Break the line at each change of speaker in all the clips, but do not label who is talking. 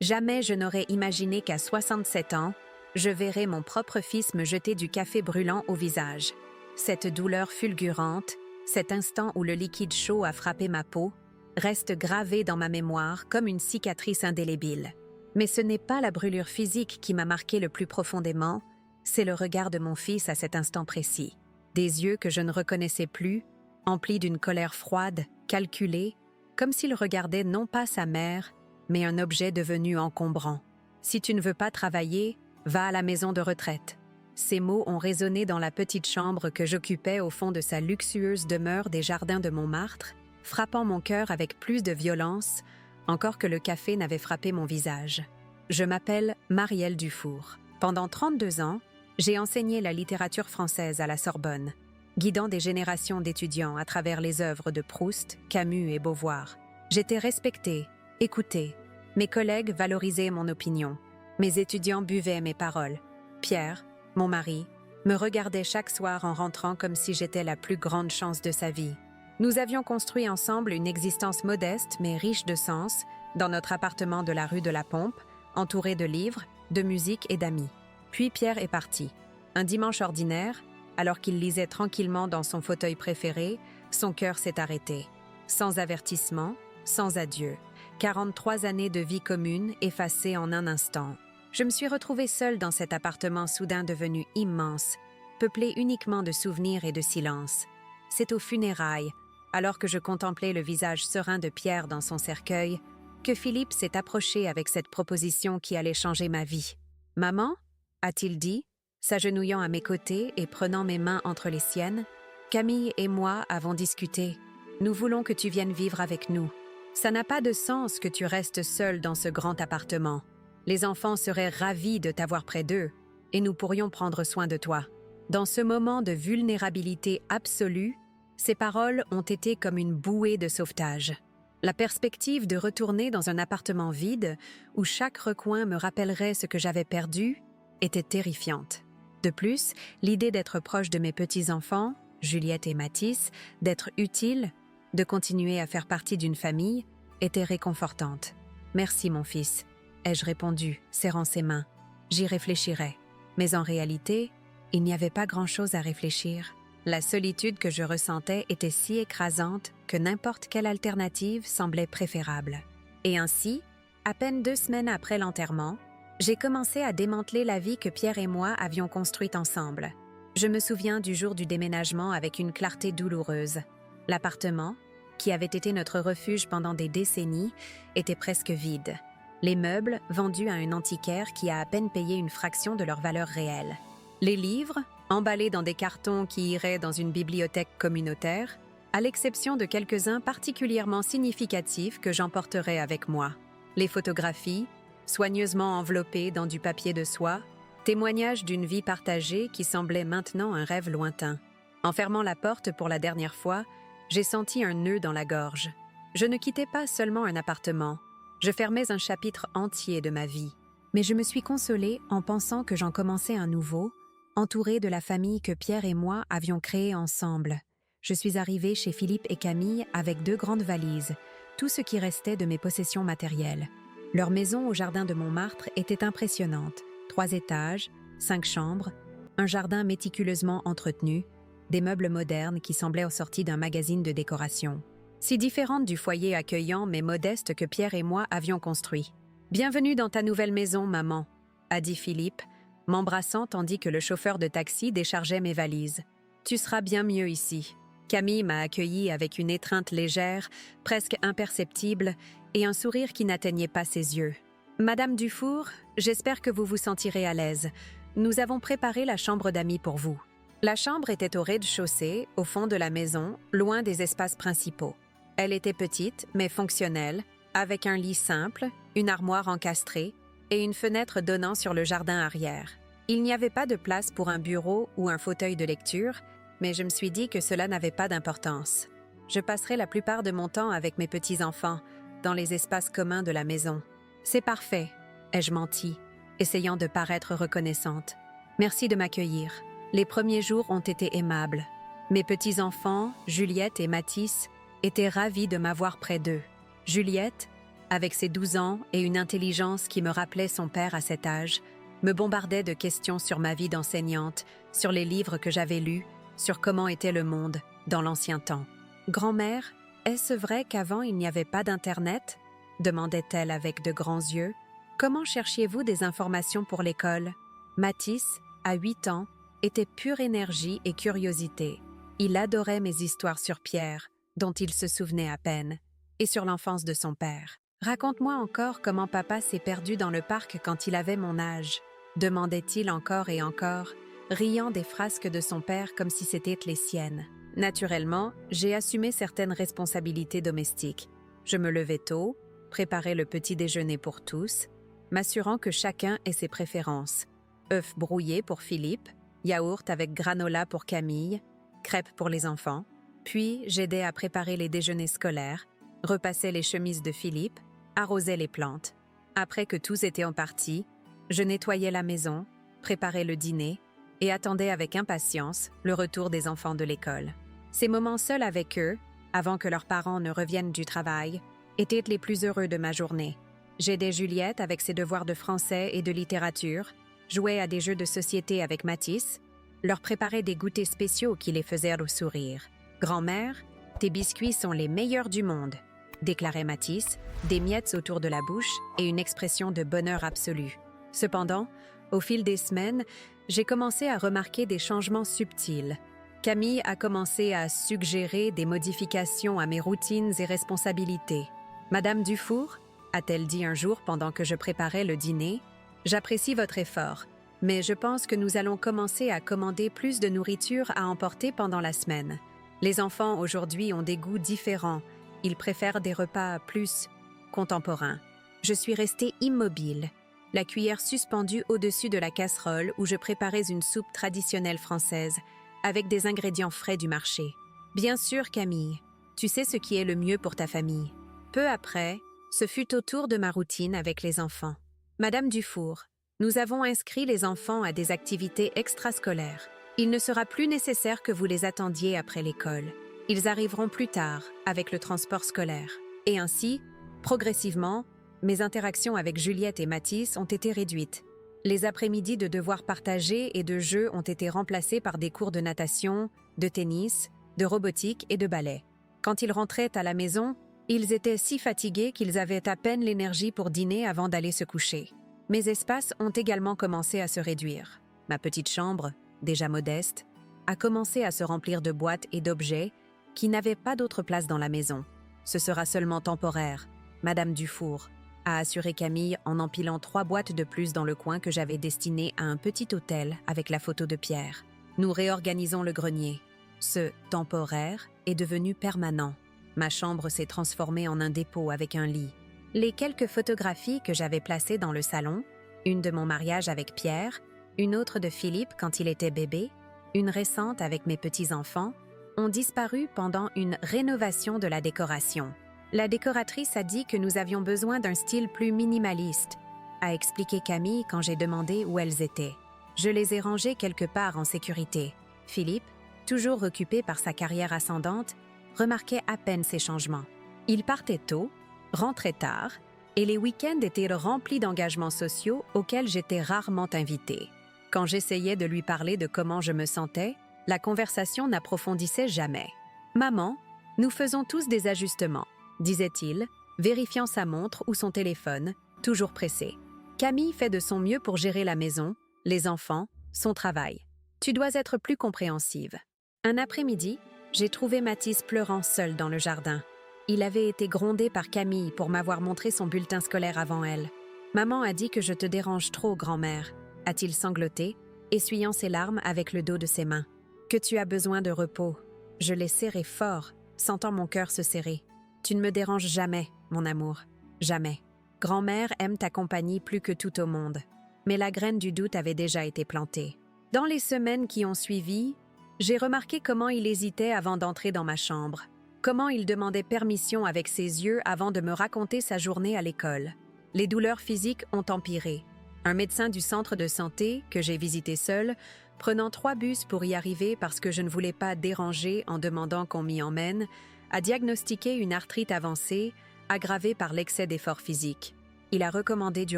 Jamais je n'aurais imaginé qu'à 67 ans, je verrais mon propre fils me jeter du café brûlant au visage. Cette douleur fulgurante, cet instant où le liquide chaud a frappé ma peau, reste gravé dans ma mémoire comme une cicatrice indélébile. Mais ce n'est pas la brûlure physique qui m'a marqué le plus profondément, c'est le regard de mon fils à cet instant précis. Des yeux que je ne reconnaissais plus, emplis d'une colère froide, calculée, comme s'il regardait non pas sa mère, mais un objet devenu encombrant. « Si tu ne veux pas travailler, va à la maison de retraite. » Ces mots ont résonné dans la petite chambre que j'occupais au fond de sa luxueuse demeure des jardins de Montmartre, frappant mon cœur avec plus de violence, encore que le café n'avait frappé mon visage. Je m'appelle Marielle Dufour. Pendant 32 ans, j'ai enseigné la littérature française à la Sorbonne, guidant des générations d'étudiants à travers les œuvres de Proust, Camus et Beauvoir. J'étais respectée, écoutée. Mes collègues valorisaient mon opinion. Mes étudiants buvaient mes paroles. Pierre, mon mari, me regardait chaque soir en rentrant comme si j'étais la plus grande chance de sa vie. Nous avions construit ensemble une existence modeste mais riche de sens dans notre appartement de la rue de la Pompe, entouré de livres, de musique et d'amis. Puis Pierre est parti. Un dimanche ordinaire, alors qu'il lisait tranquillement dans son fauteuil préféré, son cœur s'est arrêté. Sans avertissement, sans adieu. 43 années de vie commune effacées en un instant. Je me suis retrouvée seule dans cet appartement soudain devenu immense, peuplé uniquement de souvenirs et de silence. C'est aux funérailles, alors que je contemplais le visage serein de Pierre dans son cercueil, que Philippe s'est approché avec cette proposition qui allait changer ma vie. « Maman ?» a-t-il dit, s'agenouillant à mes côtés et prenant mes mains entre les siennes. « Camille et moi avons discuté. Nous voulons que tu viennes vivre avec nous. Ça n'a pas de sens que tu restes seule dans ce grand appartement. Les enfants seraient ravis de t'avoir près d'eux et nous pourrions prendre soin de toi. » Dans ce moment de vulnérabilité absolue, ces paroles ont été comme une bouée de sauvetage. La perspective de retourner dans un appartement vide, où chaque recoin me rappellerait ce que j'avais perdu, était terrifiante. De plus, l'idée d'être proche de mes petits-enfants, Juliette et Mathis, d'être utile, de continuer à faire partie d'une famille, était réconfortante. « Merci, mon fils », ai-je répondu, serrant ses mains. « J'y réfléchirai. » Mais en réalité, il n'y avait pas grand-chose à réfléchir. La solitude que je ressentais était si écrasante que n'importe quelle alternative semblait préférable. Et ainsi, à peine 2 semaines après l'enterrement, j'ai commencé à démanteler la vie que Pierre et moi avions construite ensemble. Je me souviens du jour du déménagement avec une clarté douloureuse. L'appartement, qui avait été notre refuge pendant des décennies, était presque vide. Les meubles, vendus à un antiquaire qui a à peine payé une fraction de leur valeur réelle. Les livres, emballés dans des cartons qui iraient dans une bibliothèque communautaire, à l'exception de quelques-uns particulièrement significatifs que j'emporterais avec moi. Les photographies, soigneusement enveloppées dans du papier de soie, témoignages d'une vie partagée qui semblait maintenant un rêve lointain. En fermant la porte pour la dernière fois, j'ai senti un nœud dans la gorge. Je ne quittais pas seulement un appartement, je fermais un chapitre entier de ma vie. Mais je me suis consolée en pensant que j'en commençais un nouveau, entourée de la famille que Pierre et moi avions créée ensemble. Je suis arrivée chez Philippe et Camille avec 2 grandes valises, tout ce qui restait de mes possessions matérielles. Leur maison au jardin de Montmartre était impressionnante. 3 étages, 5 chambres, un jardin méticuleusement entretenu, des meubles modernes qui semblaient sortis d'un magazine de décoration. Si différente du foyer accueillant mais modeste que Pierre et moi avions construit. « Bienvenue dans ta nouvelle maison, maman », a dit Philippe, m'embrassant tandis que le chauffeur de taxi déchargeait mes valises. « Tu seras bien mieux ici. » Camille m'a accueillie avec une étreinte légère, presque imperceptible, et un sourire qui n'atteignait pas ses yeux. « Madame Dufour, j'espère que vous vous sentirez à l'aise. Nous avons préparé la chambre d'amis pour vous. » La chambre était au rez-de-chaussée, au fond de la maison, loin des espaces principaux. Elle était petite, mais fonctionnelle, avec un lit simple, une armoire encastrée et une fenêtre donnant sur le jardin arrière. Il n'y avait pas de place pour un bureau ou un fauteuil de lecture, mais je me suis dit que cela n'avait pas d'importance. Je passerai la plupart de mon temps avec mes petits-enfants, dans les espaces communs de la maison. « C'est parfait », ai-je menti, essayant de paraître reconnaissante. « Merci de m'accueillir. Les premiers jours ont été aimables. Mes petits-enfants, Juliette et Mathis, étaient ravis de m'avoir près d'eux. Juliette, avec ses 12 ans et une intelligence qui me rappelait son père à cet âge, me bombardait de questions sur ma vie d'enseignante, sur les livres que j'avais lus, sur comment était le monde dans l'ancien temps. « Grand-mère, est-ce vrai qu'avant il n'y avait pas d'Internet ?» demandait-elle avec de grands yeux. « Comment cherchiez-vous des informations pour l'école ?» Mathis, à 8 ans, était pure énergie et curiosité. Il adorait mes histoires sur Pierre, dont il se souvenait à peine, et sur l'enfance de son père. « Raconte-moi encore comment papa s'est perdu dans le parc quand il avait mon âge » demandait-il encore et encore, riant des frasques de son père comme si c'était les siennes. Naturellement, j'ai assumé certaines responsabilités domestiques. Je me levais tôt, préparais le petit déjeuner pour tous, m'assurant que chacun ait ses préférences. Œufs brouillés pour Philippe, yaourt avec granola pour Camille, crêpes pour les enfants. Puis, j'aidais à préparer les déjeuners scolaires, repassais les chemises de Philippe, arrosais les plantes. Après que tous étaient en partie, je nettoyais la maison, préparais le dîner et attendais avec impatience le retour des enfants de l'école. Ces moments seuls avec eux, avant que leurs parents ne reviennent du travail, étaient les plus heureux de ma journée. J'aidais Juliette avec ses devoirs de français et de littérature, jouais à des jeux de société avec Mathis, leur préparais des goûters spéciaux qui les faisaient sourire. « Grand-mère, tes biscuits sont les meilleurs du monde », déclarait Mathis, des miettes autour de la bouche et une expression de bonheur absolu. Cependant, au fil des semaines, j'ai commencé à remarquer des changements subtils. Camille a commencé à suggérer des modifications à mes routines et responsabilités. « Madame Dufour » a-t-elle dit un jour pendant que je préparais le dîner, « j'apprécie votre effort, mais je pense que nous allons commencer à commander plus de nourriture à emporter pendant la semaine. Les enfants aujourd'hui ont des goûts différents, ils préfèrent des repas plus contemporains. » Je suis restée immobile, la cuillère suspendue au-dessus de la casserole où je préparais une soupe traditionnelle française, avec des ingrédients frais du marché. « Bien sûr, Camille, tu sais ce qui est le mieux pour ta famille. » Peu après, ce fut au tour de ma routine avec les enfants. « Madame Dufour, nous avons inscrit les enfants à des activités extrascolaires. Il ne sera plus nécessaire que vous les attendiez après l'école. Ils arriveront plus tard, avec le transport scolaire. » Et ainsi, progressivement, mes interactions avec Juliette et Mathis ont été réduites. Les après-midi de devoirs partagés et de jeux ont été remplacés par des cours de natation, de tennis, de robotique et de ballet. Quand ils rentraient à la maison, ils étaient si fatigués qu'ils avaient à peine l'énergie pour dîner avant d'aller se coucher. Mes espaces ont également commencé à se réduire. Ma petite chambre, déjà modeste, a commencé à se remplir de boîtes et d'objets qui n'avaient pas d'autre place dans la maison. « Ce sera seulement temporaire, Madame Dufour », a assuré Camille en empilant 3 boîtes de plus dans le coin que j'avais destiné à un petit hôtel avec la photo de Pierre. Nous réorganisons le grenier. Ce « temporaire » est devenu permanent. Ma chambre s'est transformée en un dépôt avec un lit. Les quelques photographies que j'avais placées dans le salon, une de mon mariage avec Pierre, une autre de Philippe quand il était bébé, une récente avec mes petits-enfants, ont disparu pendant une rénovation de la décoration. La décoratrice a dit que nous avions besoin d'un style plus minimaliste, a expliqué Camille quand j'ai demandé où elles étaient. Je les ai rangées quelque part en sécurité. Philippe, toujours occupé par sa carrière ascendante, remarquait à peine ces changements. Il partait tôt, rentrait tard, et les week-ends étaient remplis d'engagements sociaux auxquels j'étais rarement invitée. Quand j'essayais de lui parler de comment je me sentais, la conversation n'approfondissait jamais. « Maman, nous faisons tous des ajustements, » disait-il, vérifiant sa montre ou son téléphone, toujours pressé. Camille fait de son mieux pour gérer la maison, les enfants, son travail. Tu dois être plus compréhensive. Un après-midi, j'ai trouvé Mathis pleurant seul dans le jardin. Il avait été grondé par Camille pour m'avoir montré son bulletin scolaire avant elle. « Maman a dit que je te dérange trop, grand-mère », a-t-il sangloté, essuyant ses larmes avec le dos de ses mains. « Que tu as besoin de repos. » Je l'ai serré fort, sentant mon cœur se serrer. « Tu ne me déranges jamais, mon amour. Jamais. Grand-mère aime ta compagnie plus que tout au monde. » Mais la graine du doute avait déjà été plantée. Dans les semaines qui ont suivi, j'ai remarqué comment il hésitait avant d'entrer dans ma chambre, comment il demandait permission avec ses yeux avant de me raconter sa journée à l'école. Les douleurs physiques ont empiré. Un médecin du centre de santé, que j'ai visité seul, prenant 3 bus pour y arriver parce que je ne voulais pas déranger en demandant qu'on m'y emmène, a diagnostiqué une arthrite avancée aggravé par l'excès d'efforts physiques. Il a recommandé du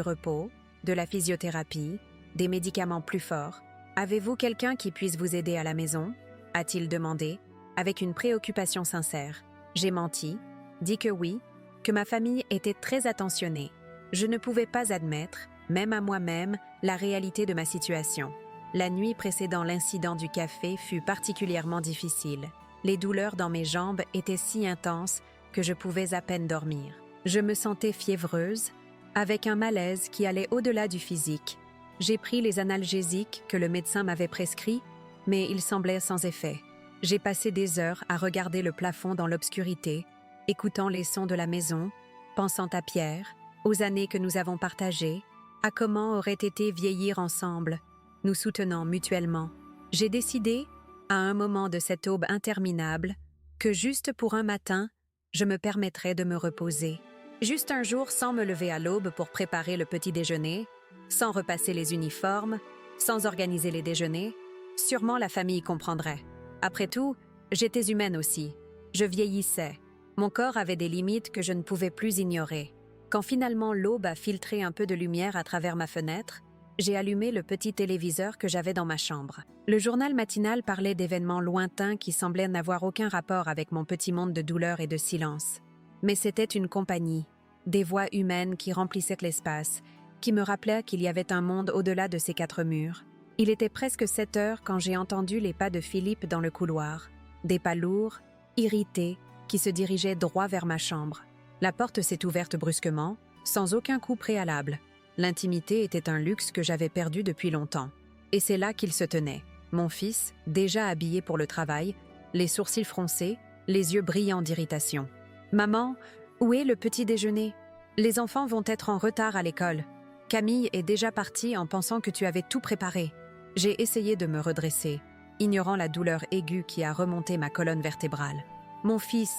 repos, de la physiothérapie, des médicaments plus forts. « Avez-vous quelqu'un qui puisse vous aider à la maison ?» a-t-il demandé, avec une préoccupation sincère. J'ai menti, dit que oui, que ma famille était très attentionnée. Je ne pouvais pas admettre, même à moi-même, la réalité de ma situation. La nuit précédant l'incident du café fut particulièrement difficile. Les douleurs dans mes jambes étaient si intenses que je pouvais à peine dormir. Je me sentais fiévreuse, avec un malaise qui allait au-delà du physique. J'ai pris les analgésiques que le médecin m'avait prescrits, mais ils semblaient sans effet. J'ai passé des heures à regarder le plafond dans l'obscurité, écoutant les sons de la maison, pensant à Pierre, aux années que nous avons partagées, à comment aurait été vieillir ensemble, nous soutenant mutuellement. J'ai décidé, à un moment de cette aube interminable, que juste pour un matin, je me permettrais de me reposer. Juste un jour sans me lever à l'aube pour préparer le petit déjeuner, sans repasser les uniformes, sans organiser les déjeuners, sûrement la famille comprendrait. Après tout, j'étais humaine aussi. Je vieillissais. Mon corps avait des limites que je ne pouvais plus ignorer. Quand finalement l'aube a filtré un peu de lumière à travers ma fenêtre, j'ai allumé le petit téléviseur que j'avais dans ma chambre. Le journal matinal parlait d'événements lointains qui semblaient n'avoir aucun rapport avec mon petit monde de douleur et de silence. Mais c'était une compagnie, des voix humaines qui remplissaient l'espace, qui me rappelaient qu'il y avait un monde au-delà de ces 4 murs. Il était presque 7 heures quand j'ai entendu les pas de Philippe dans le couloir. Des pas lourds, irrités, qui se dirigeaient droit vers ma chambre. La porte s'est ouverte brusquement, sans aucun coup préalable. L'intimité était un luxe que j'avais perdu depuis longtemps. Et c'est là qu'il se tenait. Mon fils, déjà habillé pour le travail, les sourcils froncés, les yeux brillants d'irritation. « Maman, où est le petit déjeuner? Les enfants vont être en retard à l'école. Camille est déjà partie en pensant que tu avais tout préparé. » J'ai essayé de me redresser, ignorant la douleur aiguë qui a remonté ma colonne vertébrale. « Mon fils,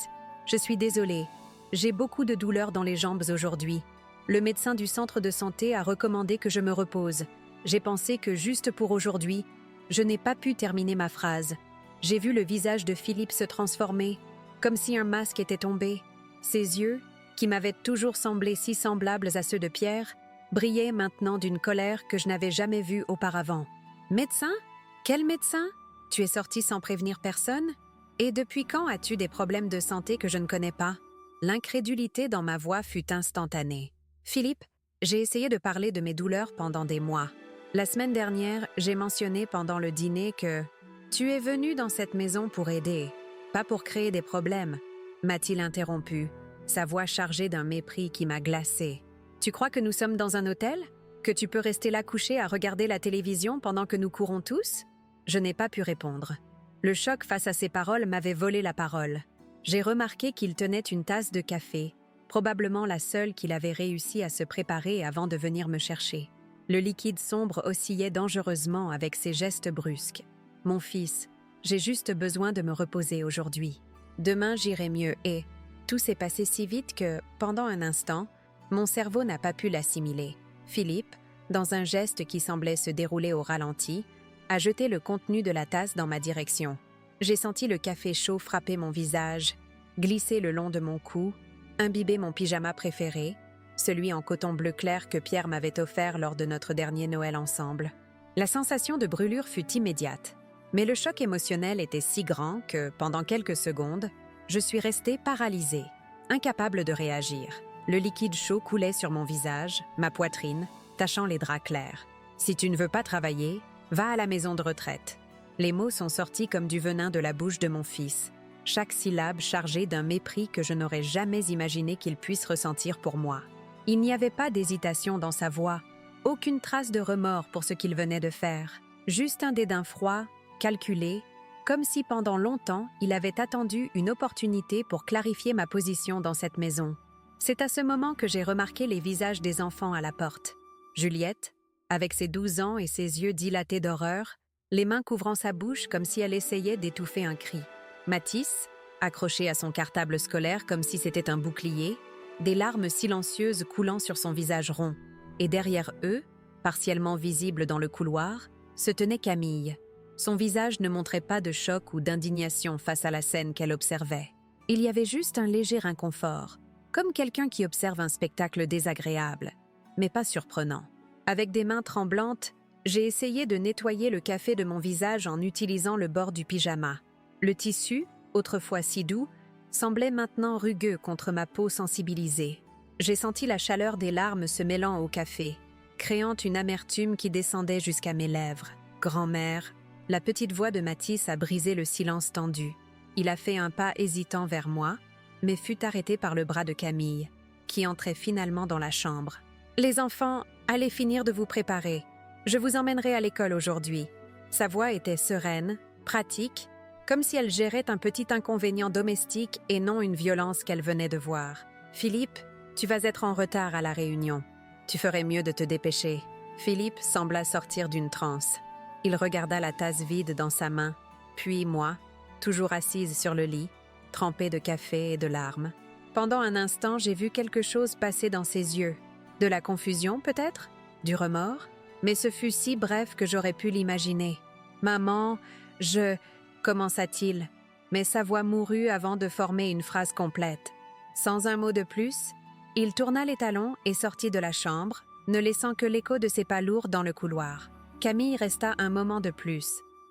je suis désolée. J'ai beaucoup de douleurs dans les jambes aujourd'hui. Le médecin du centre de santé a recommandé que je me repose. J'ai pensé que juste pour aujourd'hui, je n'ai pas pu terminer ma phrase. J'ai vu le visage de Philippe se transformer, comme si un masque était tombé. Ses yeux, qui m'avaient toujours semblé si semblables à ceux de Pierre, brillaient maintenant d'une colère que je n'avais jamais vue auparavant. « Médecin? Quel médecin? Tu es sorti sans prévenir personne? Et depuis quand as-tu des problèmes de santé que je ne connais pas? » L'incrédulité dans ma voix fut instantanée. « Philippe, j'ai essayé de parler de mes douleurs pendant des mois. La semaine dernière, j'ai mentionné pendant le dîner que « Tu es venu dans cette maison pour aider, pas pour créer des problèmes. » m'a-t-il interrompu, sa voix chargée d'un mépris qui m'a glacée. « Tu crois que nous sommes dans un hôtel? Que tu peux rester là couché à regarder la télévision pendant que nous courons tous ?» Je n'ai pas pu répondre. Le choc face à ces paroles m'avait volé la parole. J'ai remarqué qu'il tenait une tasse de café, probablement la seule qu'il avait réussi à se préparer avant de venir me chercher. Le liquide sombre oscillait dangereusement avec ses gestes brusques. « Mon fils, j'ai juste besoin de me reposer aujourd'hui. Demain, j'irai mieux et... » Tout s'est passé si vite que, pendant un instant, mon cerveau n'a pas pu l'assimiler. Philippe, dans un geste qui semblait se dérouler au ralenti, a jeté le contenu de la tasse dans ma direction. J'ai senti le café chaud frapper mon visage, glisser le long de mon cou, imbiber mon pyjama préféré, celui en coton bleu clair que Pierre m'avait offert lors de notre dernier Noël ensemble. La sensation de brûlure fut immédiate, mais le choc émotionnel était si grand que, pendant quelques secondes, je suis restée paralysée, incapable de réagir. Le liquide chaud coulait sur mon visage, ma poitrine, tachant les draps clairs. « Si tu ne veux pas travailler, va à la maison de retraite. » Les mots sont sortis comme du venin de la bouche de mon fils, chaque syllabe chargée d'un mépris que je n'aurais jamais imaginé qu'il puisse ressentir pour moi. Il n'y avait pas d'hésitation dans sa voix, aucune trace de remords pour ce qu'il venait de faire, juste un dédain froid, calculé, comme si pendant longtemps il avait attendu une opportunité pour clarifier ma position dans cette maison. C'est à ce moment que j'ai remarqué les visages des enfants à la porte. Juliette, avec ses 12 ans et ses yeux dilatés d'horreur, les mains couvrant sa bouche comme si elle essayait d'étouffer un cri. Mathis, accroché à son cartable scolaire comme si c'était un bouclier, des larmes silencieuses coulant sur son visage rond. Et derrière eux, partiellement visible dans le couloir, se tenait Camille. Son visage ne montrait pas de choc ou d'indignation face à la scène qu'elle observait. Il y avait juste un léger inconfort, comme quelqu'un qui observe un spectacle désagréable, mais pas surprenant. Avec des mains tremblantes, j'ai essayé de nettoyer le café de mon visage en utilisant le bord du pyjama. Le tissu, autrefois si doux, semblait maintenant rugueux contre ma peau sensibilisée. J'ai senti la chaleur des larmes se mêlant au café, créant une amertume qui descendait jusqu'à mes lèvres. « Grand-mère », la petite voix de Mathis a brisé le silence tendu. Il a fait un pas hésitant vers moi, mais fut arrêté par le bras de Camille, qui entrait finalement dans la chambre. « Les enfants, allez finir de vous préparer. Je vous emmènerai à l'école aujourd'hui. » Sa voix était sereine, pratique, comme si elle gérait un petit inconvénient domestique et non une violence qu'elle venait de voir. « Philippe, tu vas être en retard à la réunion. Tu ferais mieux de te dépêcher. » Philippe sembla sortir d'une transe. Il regarda la tasse vide dans sa main, puis moi, toujours assise sur le lit, trempée de café et de larmes. Pendant un instant, j'ai vu quelque chose passer dans ses yeux. De la confusion, peut-être? Du remords? Mais ce fut si bref que j'aurais pu l'imaginer. « Maman, je... » commença-t-il, mais sa voix mourut avant de former une phrase complète. Sans un mot de plus, il tourna les talons et sortit de la chambre, ne laissant que l'écho de ses pas lourds dans le couloir. Camille resta un moment de plus,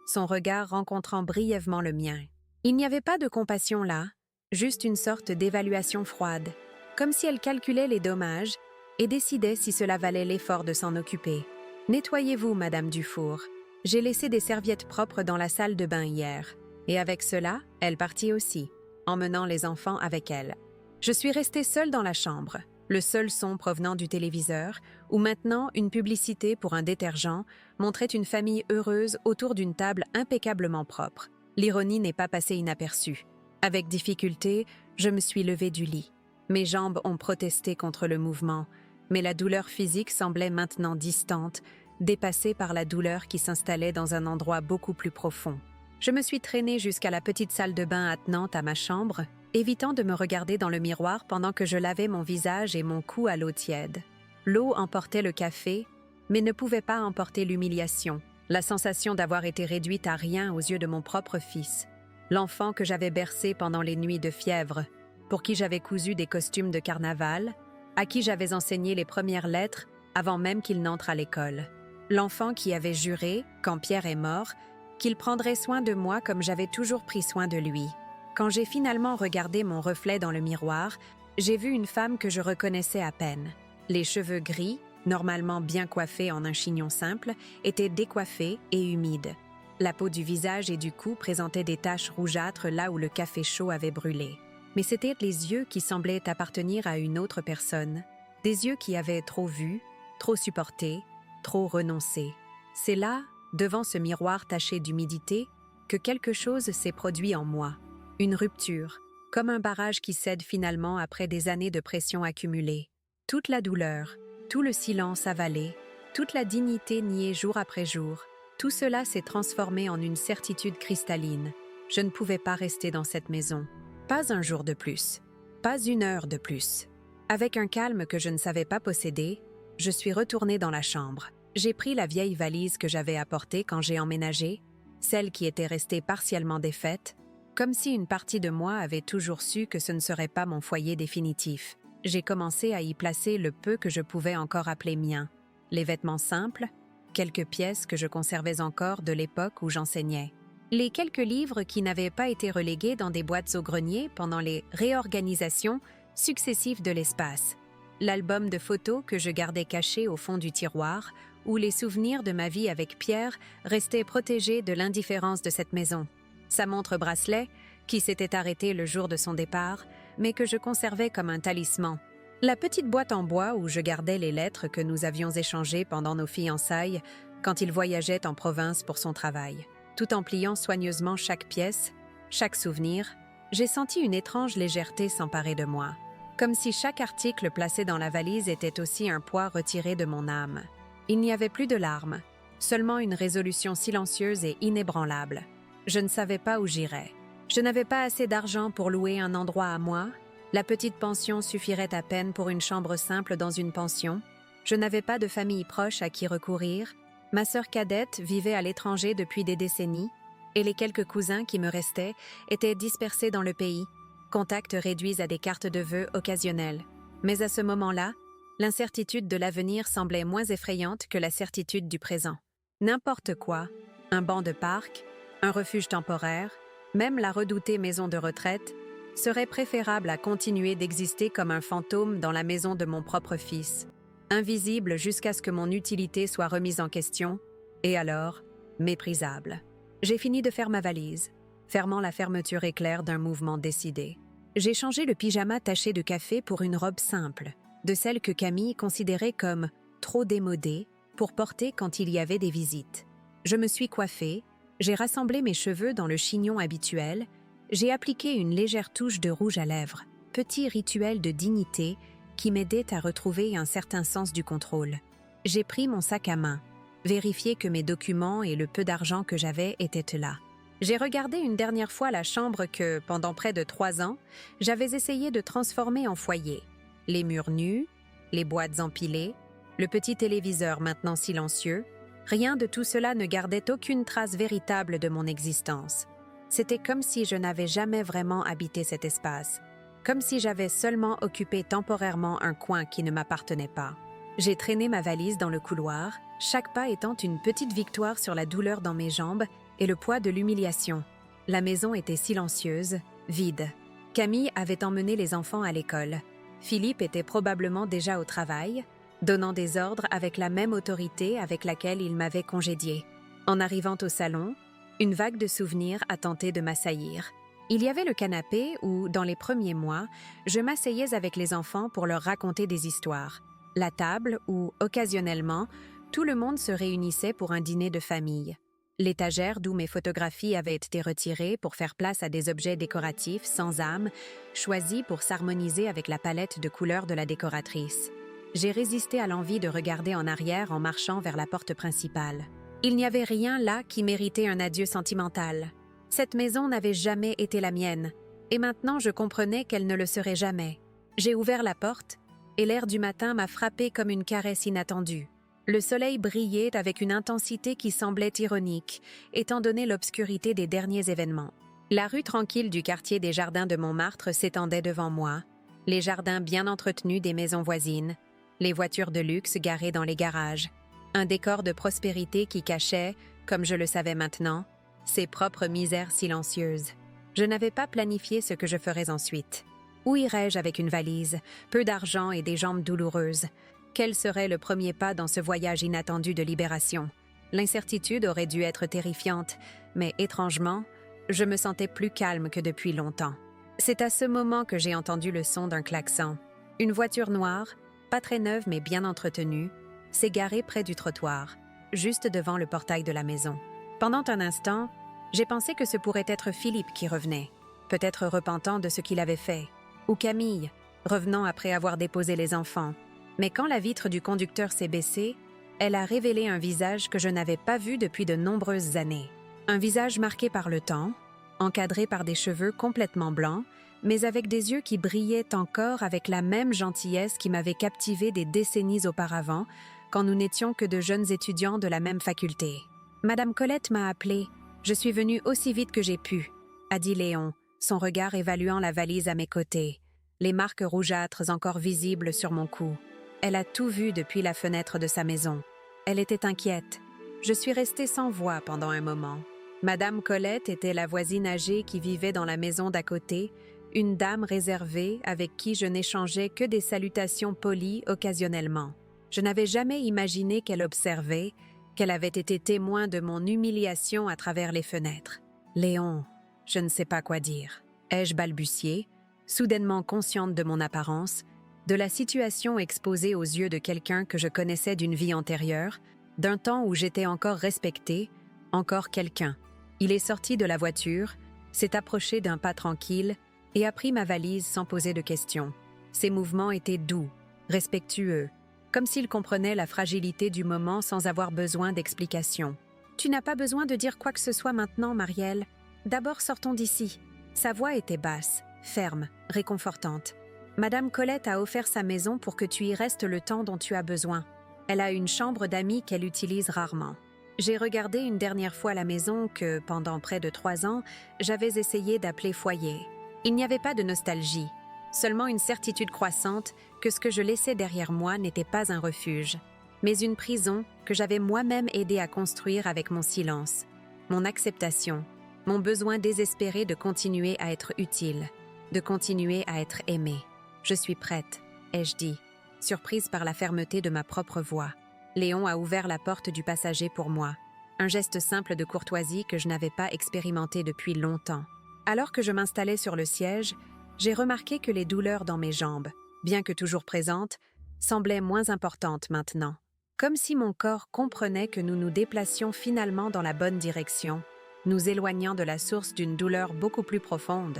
son regard rencontrant brièvement le mien. Il n'y avait pas de compassion là, juste une sorte d'évaluation froide, comme si elle calculait les dommages et décidait si cela valait l'effort de s'en occuper. « Nettoyez-vous, Madame Dufour. J'ai laissé des serviettes propres dans la salle de bain hier. » Et avec cela, elle partit aussi, emmenant les enfants avec elle. Je suis restée seule dans la chambre, le seul son provenant du téléviseur, où maintenant une publicité pour un détergent montrait une famille heureuse autour d'une table impeccablement propre. L'ironie n'est pas passée inaperçue. Avec difficulté, je me suis levée du lit. Mes jambes ont protesté contre le mouvement, mais la douleur physique semblait maintenant distante, dépassée par la douleur qui s'installait dans un endroit beaucoup plus profond. Je me suis traînée jusqu'à la petite salle de bain attenante à ma chambre, évitant de me regarder dans le miroir pendant que je lavais mon visage et mon cou à l'eau tiède. L'eau emportait le café, mais ne pouvait pas emporter l'humiliation, la sensation d'avoir été réduite à rien aux yeux de mon propre fils, l'enfant que j'avais bercé pendant les nuits de fièvre, pour qui j'avais cousu des costumes de carnaval, à qui j'avais enseigné les premières lettres avant même qu'il n'entre à l'école. L'enfant qui avait juré, quand Pierre est mort, qu'il prendrait soin de moi comme j'avais toujours pris soin de lui. Quand j'ai finalement regardé mon reflet dans le miroir, j'ai vu une femme que je reconnaissais à peine. Les cheveux gris, normalement bien coiffés en un chignon simple, étaient décoiffés et humides. La peau du visage et du cou présentait des taches rougeâtres là où le café chaud avait brûlé. Mais c'étaient les yeux qui semblaient appartenir à une autre personne. Des yeux qui avaient trop vu, trop supporté, trop renoncé. C'est là, devant ce miroir taché d'humidité, que quelque chose s'est produit en moi. Une rupture, comme un barrage qui cède finalement après des années de pression accumulée. Toute la douleur, tout le silence avalé, toute la dignité niée jour après jour, tout cela s'est transformé en une certitude cristalline. Je ne pouvais pas rester dans cette maison. Pas un jour de plus, pas une heure de plus. Avec un calme que je ne savais pas posséder, je suis retournée dans la chambre. J'ai pris la vieille valise que j'avais apportée quand j'ai emménagé, celle qui était restée partiellement défaite, comme si une partie de moi avait toujours su que ce ne serait pas mon foyer définitif. J'ai commencé à y placer le peu que je pouvais encore appeler mien. Les vêtements simples, quelques pièces que je conservais encore de l'époque où j'enseignais. Les quelques livres qui n'avaient pas été relégués dans des boîtes au grenier pendant les réorganisations successives de l'espace. L'album de photos que je gardais caché au fond du tiroir, où les souvenirs de ma vie avec Pierre restaient protégés de l'indifférence de cette maison. Sa montre-bracelet, qui s'était arrêtée le jour de son départ, mais que je conservais comme un talisman. La petite boîte en bois où je gardais les lettres que nous avions échangées pendant nos fiançailles quand il voyageait en province pour son travail. Tout en pliant soigneusement chaque pièce, chaque souvenir, j'ai senti une étrange légèreté s'emparer de moi. Comme si chaque article placé dans la valise était aussi un poids retiré de mon âme. Il n'y avait plus de larmes, seulement une résolution silencieuse et inébranlable. Je ne savais pas où j'irais. Je n'avais pas assez d'argent pour louer un endroit à moi. La petite pension suffirait à peine pour une chambre simple dans une pension. Je n'avais pas de famille proche à qui recourir. Ma sœur cadette vivait à l'étranger depuis des décennies, et les quelques cousins qui me restaient étaient dispersés dans le pays. Contacts réduits à des cartes de vœux occasionnelles. Mais à ce moment-là, l'incertitude de l'avenir semblait moins effrayante que la certitude du présent. N'importe quoi, un banc de parc, un refuge temporaire, même la redoutée maison de retraite, serait préférable à continuer d'exister comme un fantôme dans la maison de mon propre fils, invisible jusqu'à ce que mon utilité soit remise en question, et alors, méprisable. J'ai fini de faire ma valise, fermant la fermeture éclair d'un mouvement décidé. J'ai changé le pyjama taché de café pour une robe simple, de celle que Camille considérait comme trop démodée pour porter quand il y avait des visites. Je me suis coiffée, j'ai rassemblé mes cheveux dans le chignon habituel, j'ai appliqué une légère touche de rouge à lèvres, petit rituel de dignité qui m'aidait à retrouver un certain sens du contrôle. J'ai pris mon sac à main, vérifié que mes documents et le peu d'argent que j'avais étaient là. J'ai regardé une dernière fois la chambre que, pendant près de 3 ans, j'avais essayé de transformer en foyer. Les murs nus, les boîtes empilées, le petit téléviseur maintenant silencieux, rien de tout cela ne gardait aucune trace véritable de mon existence. C'était comme si je n'avais jamais vraiment habité cet espace, comme si j'avais seulement occupé temporairement un coin qui ne m'appartenait pas. J'ai traîné ma valise dans le couloir, chaque pas étant une petite victoire sur la douleur dans mes jambes et le poids de l'humiliation. La maison était silencieuse, vide. Camille avait emmené les enfants à l'école. Philippe était probablement déjà au travail, donnant des ordres avec la même autorité avec laquelle il m'avait congédié. En arrivant au salon, une vague de souvenirs a tenté de m'assaillir. Il y avait le canapé où, dans les premiers mois, je m'asseyais avec les enfants pour leur raconter des histoires. La table où, occasionnellement, tout le monde se réunissait pour un dîner de famille. L'étagère d'où mes photographies avaient été retirées pour faire place à des objets décoratifs sans âme, choisis pour s'harmoniser avec la palette de couleurs de la décoratrice. J'ai résisté à l'envie de regarder en arrière en marchant vers la porte principale. Il n'y avait rien là qui méritait un adieu sentimental. Cette maison n'avait jamais été la mienne, et maintenant je comprenais qu'elle ne le serait jamais. J'ai ouvert la porte, et l'air du matin m'a frappé comme une caresse inattendue. Le soleil brillait avec une intensité qui semblait ironique, étant donné l'obscurité des derniers événements. La rue tranquille du quartier des Jardins de Montmartre s'étendait devant moi, les jardins bien entretenus des maisons voisines, les voitures de luxe garées dans les garages, un décor de prospérité qui cachait, comme je le savais maintenant, ses propres misères silencieuses. Je n'avais pas planifié ce que je ferais ensuite. Où irais-je avec une valise, peu d'argent et des jambes douloureuses? Quel serait le premier pas dans ce voyage inattendu de libération? L'incertitude aurait dû être terrifiante, mais étrangement, je me sentais plus calme que depuis longtemps. C'est à ce moment que j'ai entendu le son d'un klaxon. Une voiture noire, pas très neuve mais bien entretenue, s'est garée près du trottoir, juste devant le portail de la maison. Pendant un instant, j'ai pensé que ce pourrait être Philippe qui revenait, peut-être repentant de ce qu'il avait fait, ou Camille, revenant après avoir déposé les enfants. Mais quand la vitre du conducteur s'est baissée, elle a révélé un visage que je n'avais pas vu depuis de nombreuses années. Un visage marqué par le temps, encadré par des cheveux complètement blancs, mais avec des yeux qui brillaient encore avec la même gentillesse qui m'avait captivé des décennies auparavant, quand nous n'étions que de jeunes étudiants de la même faculté. « Madame Colette m'a appelée. Je suis venue aussi vite que j'ai pu », a dit Léon, son regard évaluant la valise à mes côtés, les marques rougeâtres encore visibles sur mon cou. Elle a tout vu depuis la fenêtre de sa maison. Elle était inquiète. Je suis restée sans voix pendant un moment. Madame Colette était la voisine âgée qui vivait dans la maison d'à côté, une dame réservée avec qui je n'échangeais que des salutations polies occasionnellement. Je n'avais jamais imaginé qu'elle observait, qu'elle avait été témoin de mon humiliation à travers les fenêtres. « Léon, je ne sais pas quoi dire. » ai-je balbutié, soudainement consciente de mon apparence, de la situation exposée aux yeux de quelqu'un que je connaissais d'une vie antérieure, d'un temps où j'étais encore respectée, encore quelqu'un. Il est sorti de la voiture, s'est approché d'un pas tranquille et a pris ma valise sans poser de questions. Ses mouvements étaient doux, respectueux, comme s'il comprenait la fragilité du moment sans avoir besoin d'explications. « Tu n'as pas besoin de dire quoi que ce soit maintenant, Marielle. D'abord sortons d'ici. » Sa voix était basse, ferme, réconfortante. Madame Colette a offert sa maison pour que tu y restes le temps dont tu as besoin. Elle a une chambre d'amis qu'elle utilise rarement. J'ai regardé une dernière fois la maison que, pendant près de 3 ans, j'avais essayé d'appeler foyer. Il n'y avait pas de nostalgie, seulement une certitude croissante que ce que je laissais derrière moi n'était pas un refuge, mais une prison que j'avais moi-même aidé à construire avec mon silence, mon acceptation, mon besoin désespéré de continuer à être utile, de continuer à être aimée. « Je suis prête », ai-je dit, surprise par la fermeté de ma propre voix. Léon a ouvert la porte du passager pour moi, un geste simple de courtoisie que je n'avais pas expérimenté depuis longtemps. Alors que je m'installais sur le siège, j'ai remarqué que les douleurs dans mes jambes, bien que toujours présentes, semblaient moins importantes maintenant. Comme si mon corps comprenait que nous nous déplacions finalement dans la bonne direction, nous éloignant de la source d'une douleur beaucoup plus profonde.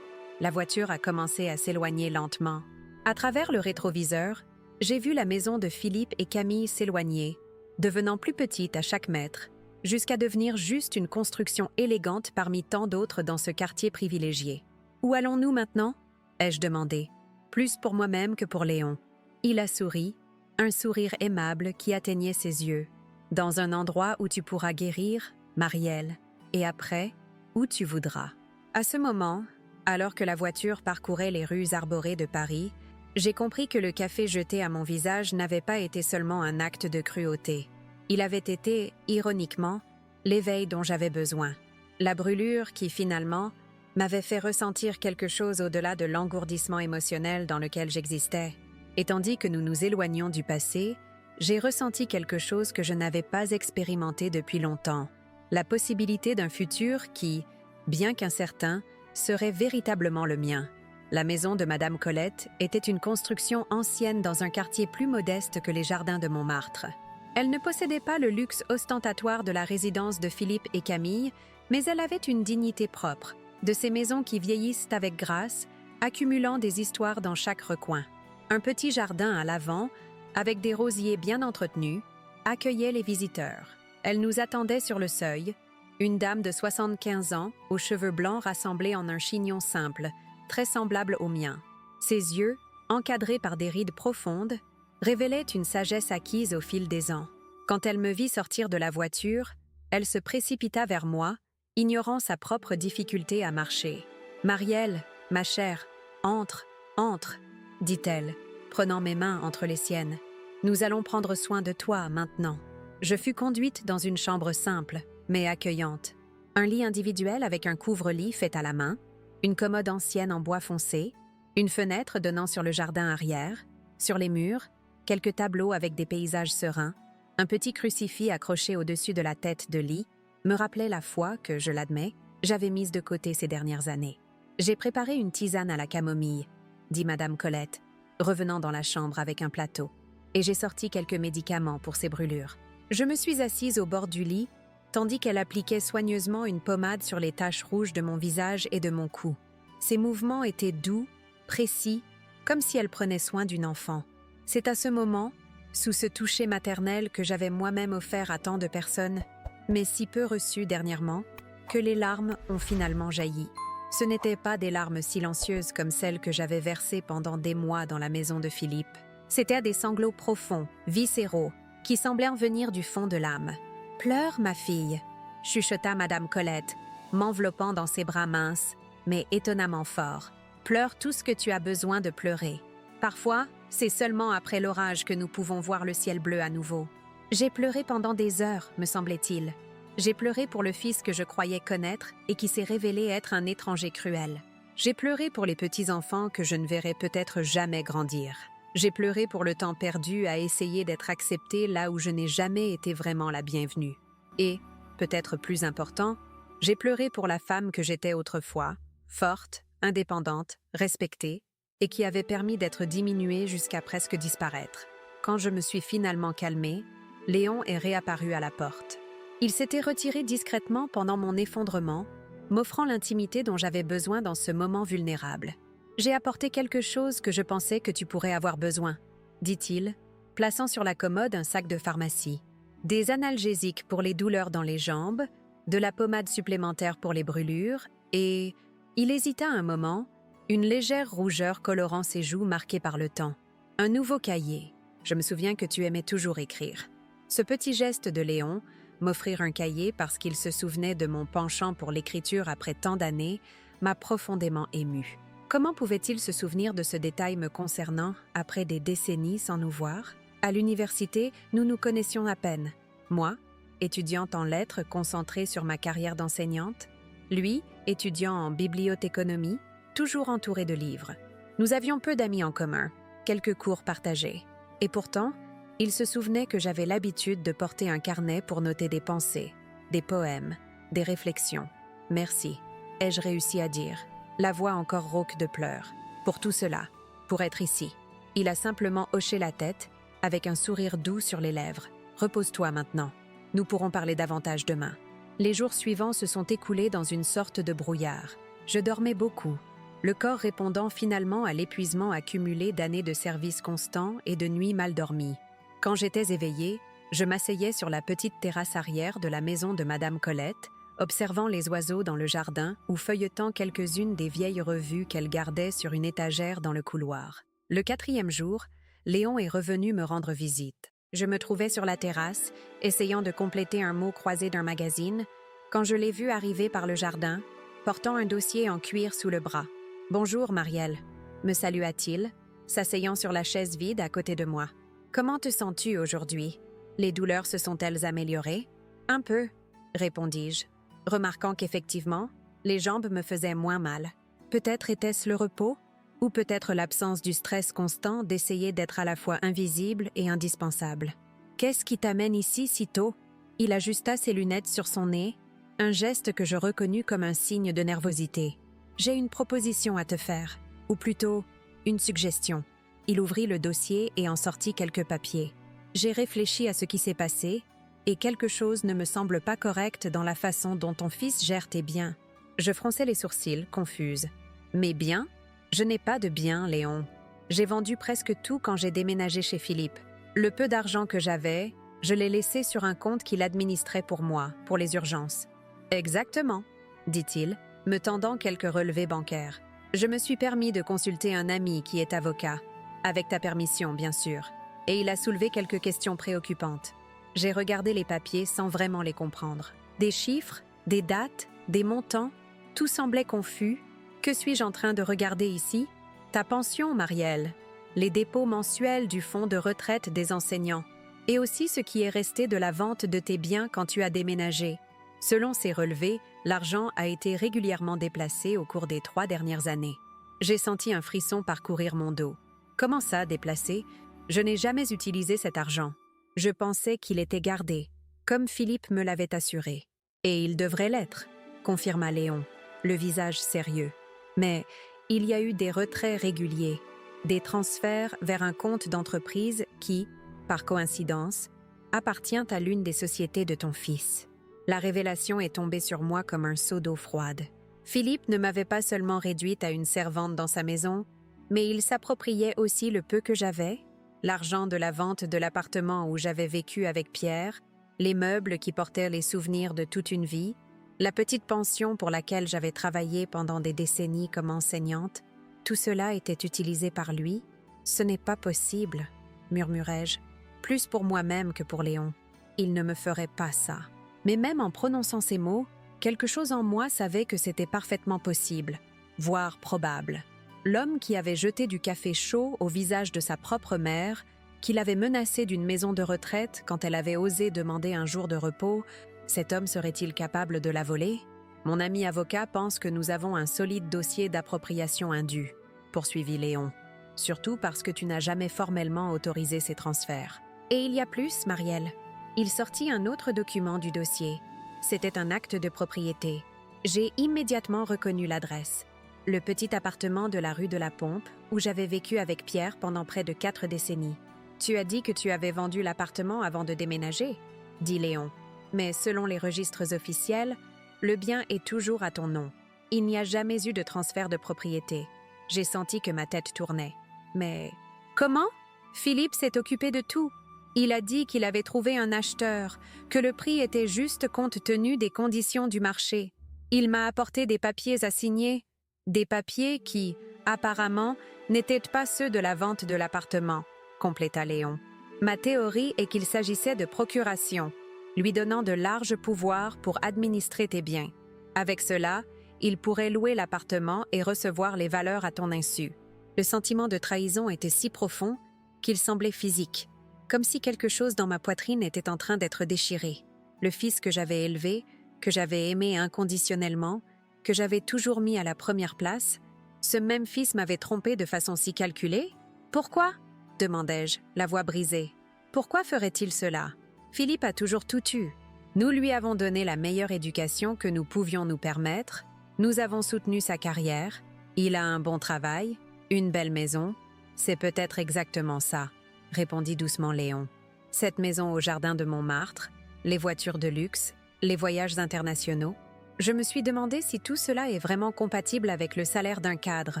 La voiture a commencé à s'éloigner lentement. À travers le rétroviseur, j'ai vu la maison de Philippe et Camille s'éloigner, devenant plus petite à chaque mètre, jusqu'à devenir juste une construction élégante parmi tant d'autres dans ce quartier privilégié. « Où allons-nous maintenant ?» ai-je demandé, plus pour moi-même que pour Léon. Il a souri, un sourire aimable qui atteignait ses yeux. « Dans un endroit où tu pourras guérir, Marielle, et après, où tu voudras. » À ce moment, alors que la voiture parcourait les rues arborées de Paris, j'ai compris que le café jeté à mon visage n'avait pas été seulement un acte de cruauté. Il avait été, ironiquement, l'éveil dont j'avais besoin. La brûlure qui, finalement, m'avait fait ressentir quelque chose au-delà de l'engourdissement émotionnel dans lequel j'existais. Et tandis que nous nous éloignions du passé, j'ai ressenti quelque chose que je n'avais pas expérimenté depuis longtemps. La possibilité d'un futur qui, bien qu'incertain, serait véritablement le mien. La maison de Madame Colette était une construction ancienne dans un quartier plus modeste que les jardins de Montmartre. Elle ne possédait pas le luxe ostentatoire de la résidence de Philippe et Camille, mais elle avait une dignité propre, de ces maisons qui vieillissent avec grâce, accumulant des histoires dans chaque recoin. Un petit jardin à l'avant, avec des rosiers bien entretenus, accueillait les visiteurs. Elle nous attendait sur le seuil, une dame de 75 ans, aux cheveux blancs rassemblés en un chignon simple, très semblable au mien. Ses yeux, encadrés par des rides profondes, révélaient une sagesse acquise au fil des ans. Quand elle me vit sortir de la voiture, elle se précipita vers moi, ignorant sa propre difficulté à marcher. « Marielle, ma chère, entre, entre », dit-elle, prenant mes mains entre les siennes. « Nous allons prendre soin de toi maintenant. » Je fus conduite dans une chambre simple, mais accueillante. Un lit individuel avec un couvre-lit fait à la main, une commode ancienne en bois foncé, une fenêtre donnant sur le jardin arrière, sur les murs, quelques tableaux avec des paysages sereins, un petit crucifix accroché au-dessus de la tête de lit, me rappelait la foi que, je l'admets, j'avais mise de côté ces dernières années. « J'ai préparé une tisane à la camomille », dit Madame Colette, revenant dans la chambre avec un plateau, et j'ai sorti quelques médicaments pour ses brûlures. Je me suis assise au bord du lit, tandis qu'elle appliquait soigneusement une pommade sur les taches rouges de mon visage et de mon cou. Ses mouvements étaient doux, précis, comme si elle prenait soin d'une enfant. C'est à ce moment, sous ce toucher maternel que j'avais moi-même offert à tant de personnes, mais si peu reçues dernièrement, que les larmes ont finalement jailli. Ce n'étaient pas des larmes silencieuses comme celles que j'avais versées pendant des mois dans la maison de Philippe. C'étaient des sanglots profonds, viscéraux, qui semblaient en venir du fond de l'âme. « Pleure, ma fille », chuchota Madame Colette, m'enveloppant dans ses bras minces, mais étonnamment forts. « Pleure tout ce que tu as besoin de pleurer. Parfois, c'est seulement après l'orage que nous pouvons voir le ciel bleu à nouveau. J'ai pleuré pendant des heures, me semblait-il. J'ai pleuré pour le fils que je croyais connaître et qui s'est révélé être un étranger cruel. J'ai pleuré pour les petits-enfants que je ne verrai peut-être jamais grandir. J'ai pleuré pour le temps perdu à essayer d'être acceptée là où je n'ai jamais été vraiment la bienvenue. Et, peut-être plus important, j'ai pleuré pour la femme que j'étais autrefois, forte, indépendante, respectée, et qui avait permis d'être diminuée jusqu'à presque disparaître. Quand je me suis finalement calmée, Léon est réapparu à la porte. Il s'était retiré discrètement pendant mon effondrement, m'offrant l'intimité dont j'avais besoin dans ce moment vulnérable. « J'ai apporté quelque chose que je pensais que tu pourrais avoir besoin », dit-il, plaçant sur la commode un sac de pharmacie. Des analgésiques pour les douleurs dans les jambes, de la pommade supplémentaire pour les brûlures, et... Il hésita un moment, une légère rougeur colorant ses joues marquées par le temps. Un nouveau cahier. Je me souviens que tu aimais toujours écrire. Ce petit geste de Léon, m'offrir un cahier parce qu'il se souvenait de mon penchant pour l'écriture après tant d'années, m'a profondément émue. Comment pouvait-il se souvenir de ce détail me concernant après des décennies sans nous voir? À l'université, nous nous connaissions à peine. Moi, étudiante en lettres concentrée sur ma carrière d'enseignante, lui, étudiant en bibliothéconomie, toujours entouré de livres. Nous avions peu d'amis en commun, quelques cours partagés. Et pourtant, il se souvenait que j'avais l'habitude de porter un carnet pour noter des pensées, des poèmes, des réflexions. Merci, ai-je réussi à dire, la voix encore rauque de pleurs. Pour tout cela, pour être ici. Il a simplement hoché la tête, avec un sourire doux sur les lèvres. Repose-toi maintenant. Nous pourrons parler davantage demain. Les jours suivants se sont écoulés dans une sorte de brouillard. Je dormais beaucoup, le corps répondant finalement à l'épuisement accumulé d'années de service constant et de nuits mal dormies. Quand j'étais éveillée, je m'asseyais sur la petite terrasse arrière de la maison de Madame Colette, observant les oiseaux dans le jardin ou feuilletant quelques-unes des vieilles revues qu'elle gardait sur une étagère dans le couloir. Le 4e jour, Léon est revenu me rendre visite. Je me trouvais sur la terrasse, essayant de compléter un mot croisé d'un magazine, quand je l'ai vu arriver par le jardin, portant un dossier en cuir sous le bras. « Bonjour, Marielle », me salua-t-il, s'asseyant sur la chaise vide à côté de moi. « Comment te sens-tu aujourd'hui? Les douleurs se sont-elles améliorées? »« Un peu », répondis-je, remarquant qu'effectivement, les jambes me faisaient moins mal. Peut-être était-ce le repos? Ou peut-être l'absence du stress constant d'essayer d'être à la fois invisible et indispensable. « Qu'est-ce qui t'amène ici si tôt ?» Il ajusta ses lunettes sur son nez, un geste que je reconnus comme un signe de nervosité. « J'ai une proposition à te faire, ou plutôt, une suggestion. » Il ouvrit le dossier et en sortit quelques papiers. J'ai réfléchi à ce qui s'est passé, et quelque chose ne me semble pas correct dans la façon dont ton fils gère tes biens. Je fronçai les sourcils, confuse. « Mes biens ? Je n'ai pas de biens, Léon. J'ai vendu presque tout quand j'ai déménagé chez Philippe. Le peu d'argent que j'avais, je l'ai laissé sur un compte qu'il administrait pour moi, pour les urgences. »« Exactement, » dit-il, me tendant quelques relevés bancaires. Je me suis permis de consulter un ami qui est avocat, avec ta permission, bien sûr, et il a soulevé quelques questions préoccupantes. J'ai regardé les papiers sans vraiment les comprendre. Des chiffres, des dates, des montants, tout semblait confus. Que suis-je en train de regarder ici? Ta pension, Marielle, les dépôts mensuels du fonds de retraite des enseignants, et aussi ce qui est resté de la vente de tes biens quand tu as déménagé. Selon ces relevés, l'argent a été régulièrement déplacé au cours des 3 dernières années. J'ai senti un frisson parcourir mon dos. Comment ça, déplacé? Je n'ai jamais utilisé cet argent. Je pensais qu'il était gardé, comme Philippe me l'avait assuré. Et il devrait l'être, confirma Léon, le visage sérieux. Mais il y a eu des retraits réguliers, des transferts vers un compte d'entreprise qui, par coïncidence, appartient à l'une des sociétés de ton fils. La révélation est tombée sur moi comme un seau d'eau froide. Philippe ne m'avait pas seulement réduite à une servante dans sa maison, mais il s'appropriait aussi le peu que j'avais, l'argent de la vente de l'appartement où j'avais vécu avec Pierre, les meubles qui portaient les souvenirs de toute une vie, la petite pension pour laquelle j'avais travaillé pendant des décennies comme enseignante. Tout cela était utilisé par lui. « Ce n'est pas possible, » murmurai-je, plus pour moi-même que pour Léon. Il ne me ferait pas ça. Mais même en prononçant ces mots, quelque chose en moi savait que c'était parfaitement possible, voire probable. L'homme qui avait jeté du café chaud au visage de sa propre mère, qui l'avait menacé d'une maison de retraite quand elle avait osé demander un jour de repos, cet homme serait-il capable de la voler? Mon ami avocat pense que nous avons un solide dossier d'appropriation indue, poursuivit Léon. Surtout parce que tu n'as jamais formellement autorisé ces transferts. Et il y a plus, Marielle. Il sortit un autre document du dossier. C'était un acte de propriété. J'ai immédiatement reconnu l'adresse. Le petit appartement de la rue de la Pompe, où j'avais vécu avec Pierre pendant près de 4 décennies. Tu as dit que tu avais vendu l'appartement avant de déménager, dit Léon. Mais selon les registres officiels, le bien est toujours à ton nom. Il n'y a jamais eu de transfert de propriété. J'ai senti que ma tête tournait. Mais comment? Philippe s'est occupé de tout. Il a dit qu'il avait trouvé un acheteur, que le prix était juste compte tenu des conditions du marché. Il m'a apporté des papiers à signer, des papiers qui, apparemment, n'étaient pas ceux de la vente de l'appartement, compléta Léon. Ma théorie est qu'il s'agissait de procuration, lui donnant de larges pouvoirs pour administrer tes biens. Avec cela, Il pourrait louer l'appartement et recevoir les valeurs à ton insu. Le sentiment de trahison était si profond qu'il semblait physique, comme si quelque chose dans ma poitrine était en train d'être déchiré. Le fils que j'avais élevé, que j'avais aimé inconditionnellement, que j'avais toujours mis à la première place, ce même fils m'avait trompé de façon si calculée? Pourquoi? Demandai-je, la voix brisée. Pourquoi ferait-il cela? Philippe a toujours tout eu. Nous lui avons donné la meilleure éducation que nous pouvions nous permettre, nous avons soutenu sa carrière, il a un bon travail, une belle maison. C'est peut-être exactement ça, répondit doucement Léon. Cette maison au jardin de Montmartre, les voitures de luxe, les voyages internationaux. Je me suis demandé si tout cela est vraiment compatible avec le salaire d'un cadre,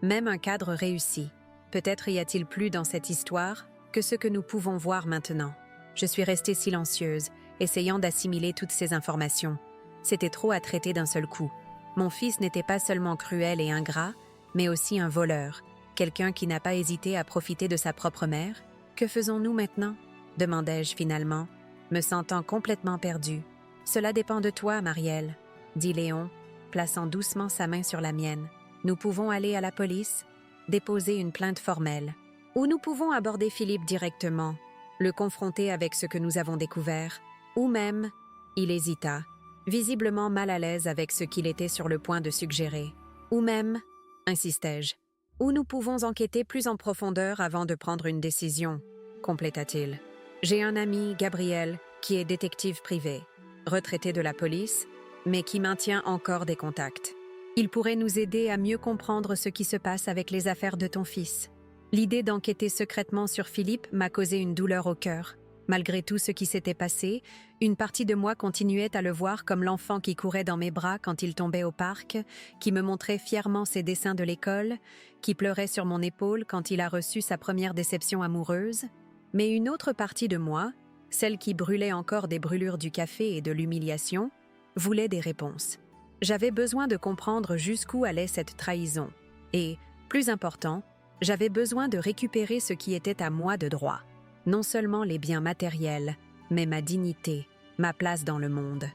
même un cadre réussi. Peut-être y a-t-il plus dans cette histoire que ce que nous pouvons voir maintenant. Je suis restée silencieuse, essayant d'assimiler toutes ces informations. C'était trop à traiter d'un seul coup. Mon fils n'était pas seulement cruel et ingrat, mais aussi un voleur, quelqu'un qui n'a pas hésité à profiter de sa propre mère. Que faisons-nous maintenant? Demandai-je finalement, me sentant complètement perdue. Cela dépend de toi, Marielle, dit Léon, plaçant doucement sa main sur la mienne. Nous pouvons aller à la police, déposer une plainte formelle, ou nous pouvons aborder Philippe directement, le confronter avec ce que nous avons découvert, ou même, il hésita, visiblement mal à l'aise avec ce qu'il était sur le point de suggérer, ou même, insistai-je, ou nous pouvons enquêter plus en profondeur avant de prendre une décision, compléta-t-il. J'ai un ami, Gabriel, qui est détective privé, retraité de la police, mais qui maintient encore des contacts. Il pourrait nous aider à mieux comprendre ce qui se passe avec les affaires de ton fils. L'idée d'enquêter secrètement sur Philippe m'a causé une douleur au cœur. Malgré tout ce qui s'était passé, une partie de moi continuait à le voir comme l'enfant qui courait dans mes bras quand il tombait au parc, qui me montrait fièrement ses dessins de l'école, qui pleurait sur mon épaule quand il a reçu sa première déception amoureuse. Mais une autre partie de moi, celle qui brûlait encore des brûlures du café et de l'humiliation, voulait des réponses. J'avais besoin de comprendre jusqu'où allait cette trahison. Et, plus important, j'avais besoin de récupérer ce qui était à moi de droit. Non seulement les biens matériels, mais ma dignité, ma place dans le monde.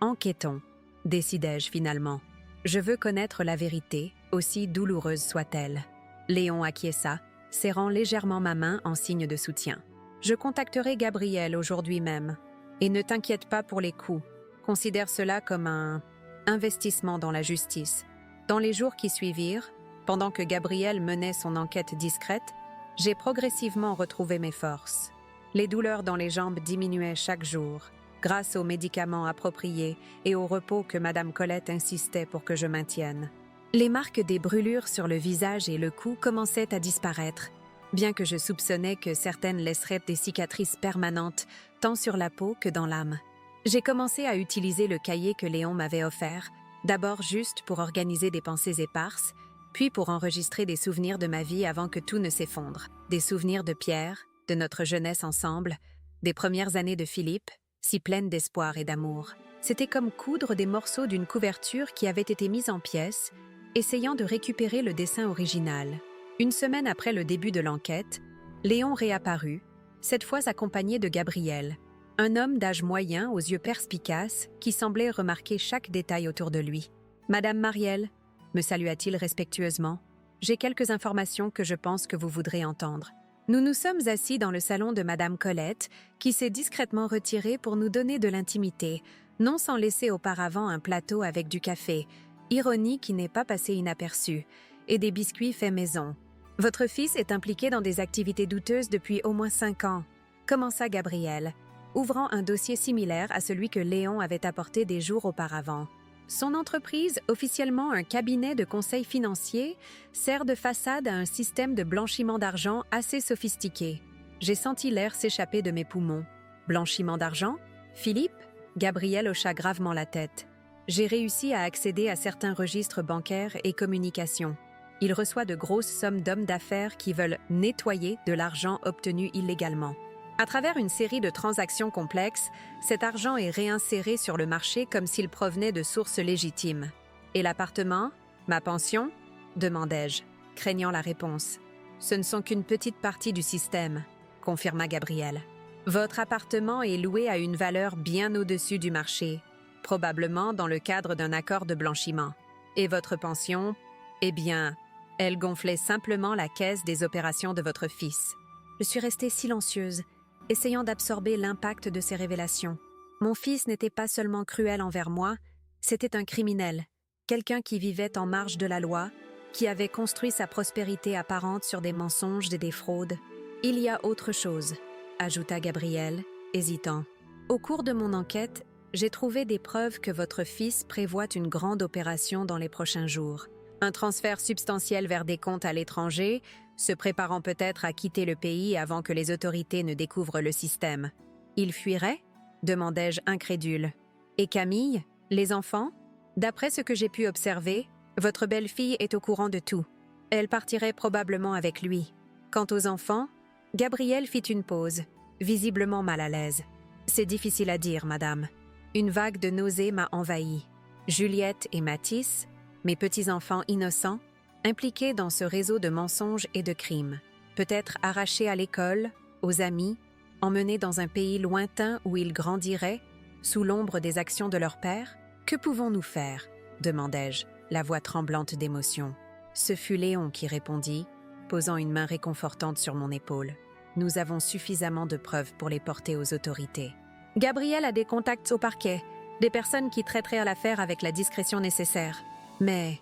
Enquêtons, décidai-je finalement. Je veux connaître la vérité, aussi douloureuse soit-elle. Léon acquiesça, serrant légèrement ma main en signe de soutien. Je contacterai Gabriel aujourd'hui même. Et ne t'inquiète pas pour les coûts. Considère cela comme un investissement dans la justice. Dans les jours qui suivirent, pendant que Gabriel menait son enquête discrète, j'ai progressivement retrouvé mes forces. Les douleurs dans les jambes diminuaient chaque jour, grâce aux médicaments appropriés et au repos que Madame Colette insistait pour que je maintienne. Les marques des brûlures sur le visage et le cou commençaient à disparaître, bien que je soupçonnais que certaines laisseraient des cicatrices permanentes, tant sur la peau que dans l'âme. J'ai commencé à utiliser le cahier que Léon m'avait offert, d'abord juste pour organiser des pensées éparses, puis pour enregistrer des souvenirs de ma vie avant que tout ne s'effondre. Des souvenirs de Pierre, de notre jeunesse ensemble, des premières années de Philippe, si pleines d'espoir et d'amour. C'était comme coudre des morceaux d'une couverture qui avait été mise en pièces, essayant de récupérer le dessin original. Une semaine après le début de l'enquête, Léon réapparut, cette fois accompagné de Gabriel, un homme d'âge moyen aux yeux perspicaces qui semblait remarquer chaque détail autour de lui. « Madame Marielle » me salua-t-il respectueusement. « J'ai quelques informations que je pense que vous voudrez entendre. » Nous nous sommes assis dans le salon de Madame Colette, qui s'est discrètement retirée pour nous donner de l'intimité, non sans laisser auparavant un plateau avec du café, ironie qui n'est pas passée inaperçue, et des biscuits faits maison. « Votre fils est impliqué dans des activités douteuses depuis au moins 5 ans, commença Gabriel, ouvrant un dossier similaire à celui que Léon avait apporté des jours auparavant. Son entreprise, officiellement un cabinet de conseil financier, sert de façade à un système de blanchiment d'argent assez sophistiqué. J'ai senti l'air s'échapper de mes poumons. Blanchiment d'argent? Philippe? Gabriel hocha gravement la tête. J'ai réussi à accéder à certains registres bancaires et communications. Il reçoit de grosses sommes d'hommes d'affaires qui veulent nettoyer de l'argent obtenu illégalement. À travers une série de transactions complexes, cet argent est réinséré sur le marché comme s'il provenait de sources légitimes. « Et l'appartement? Ma pension ?» demandai-je, craignant la réponse. « Ce ne sont qu'une petite partie du système », confirma Gabriel. « Votre appartement est loué à une valeur bien au-dessus du marché, probablement dans le cadre d'un accord de blanchiment. Et votre pension? Eh bien, elle gonflait simplement la caisse des opérations de votre fils. Je suis restée silencieuse, essayant d'absorber l'impact de ces révélations. Mon fils n'était pas seulement cruel envers moi, c'était un criminel, quelqu'un qui vivait en marge de la loi, qui avait construit sa prospérité apparente sur des mensonges et des fraudes. Il y a autre chose, ajouta Gabriel, hésitant. Au cours de mon enquête, j'ai trouvé des preuves que votre fils prévoit une grande opération dans les prochains jours. Un transfert substantiel vers des comptes à l'étranger, se préparant peut-être à quitter le pays avant que les autorités ne découvrent le système. Il fuirait? Demandai-je incrédule. Et Camille? Les enfants? D'après ce que j'ai pu observer, votre belle-fille est au courant de tout. Elle partirait probablement avec lui. Quant aux enfants, Gabriel fit une pause, visiblement mal à l'aise. C'est difficile à dire, madame. Une vague de nausée m'a envahi. Juliette et Mathis, mes petits-enfants innocents, impliqués dans ce réseau de mensonges et de crimes, peut-être arrachés à l'école, aux amis, emmenés dans un pays lointain où ils grandiraient, sous l'ombre des actions de leur père? Que pouvons-nous faire? Demandai-je, la voix tremblante d'émotion. Ce fut Léon qui répondit, posant une main réconfortante sur mon épaule. Nous avons suffisamment de preuves pour les porter aux autorités. Gabriel a des contacts au parquet, des personnes qui traiteraient à l'affaire avec la discrétion nécessaire. Mais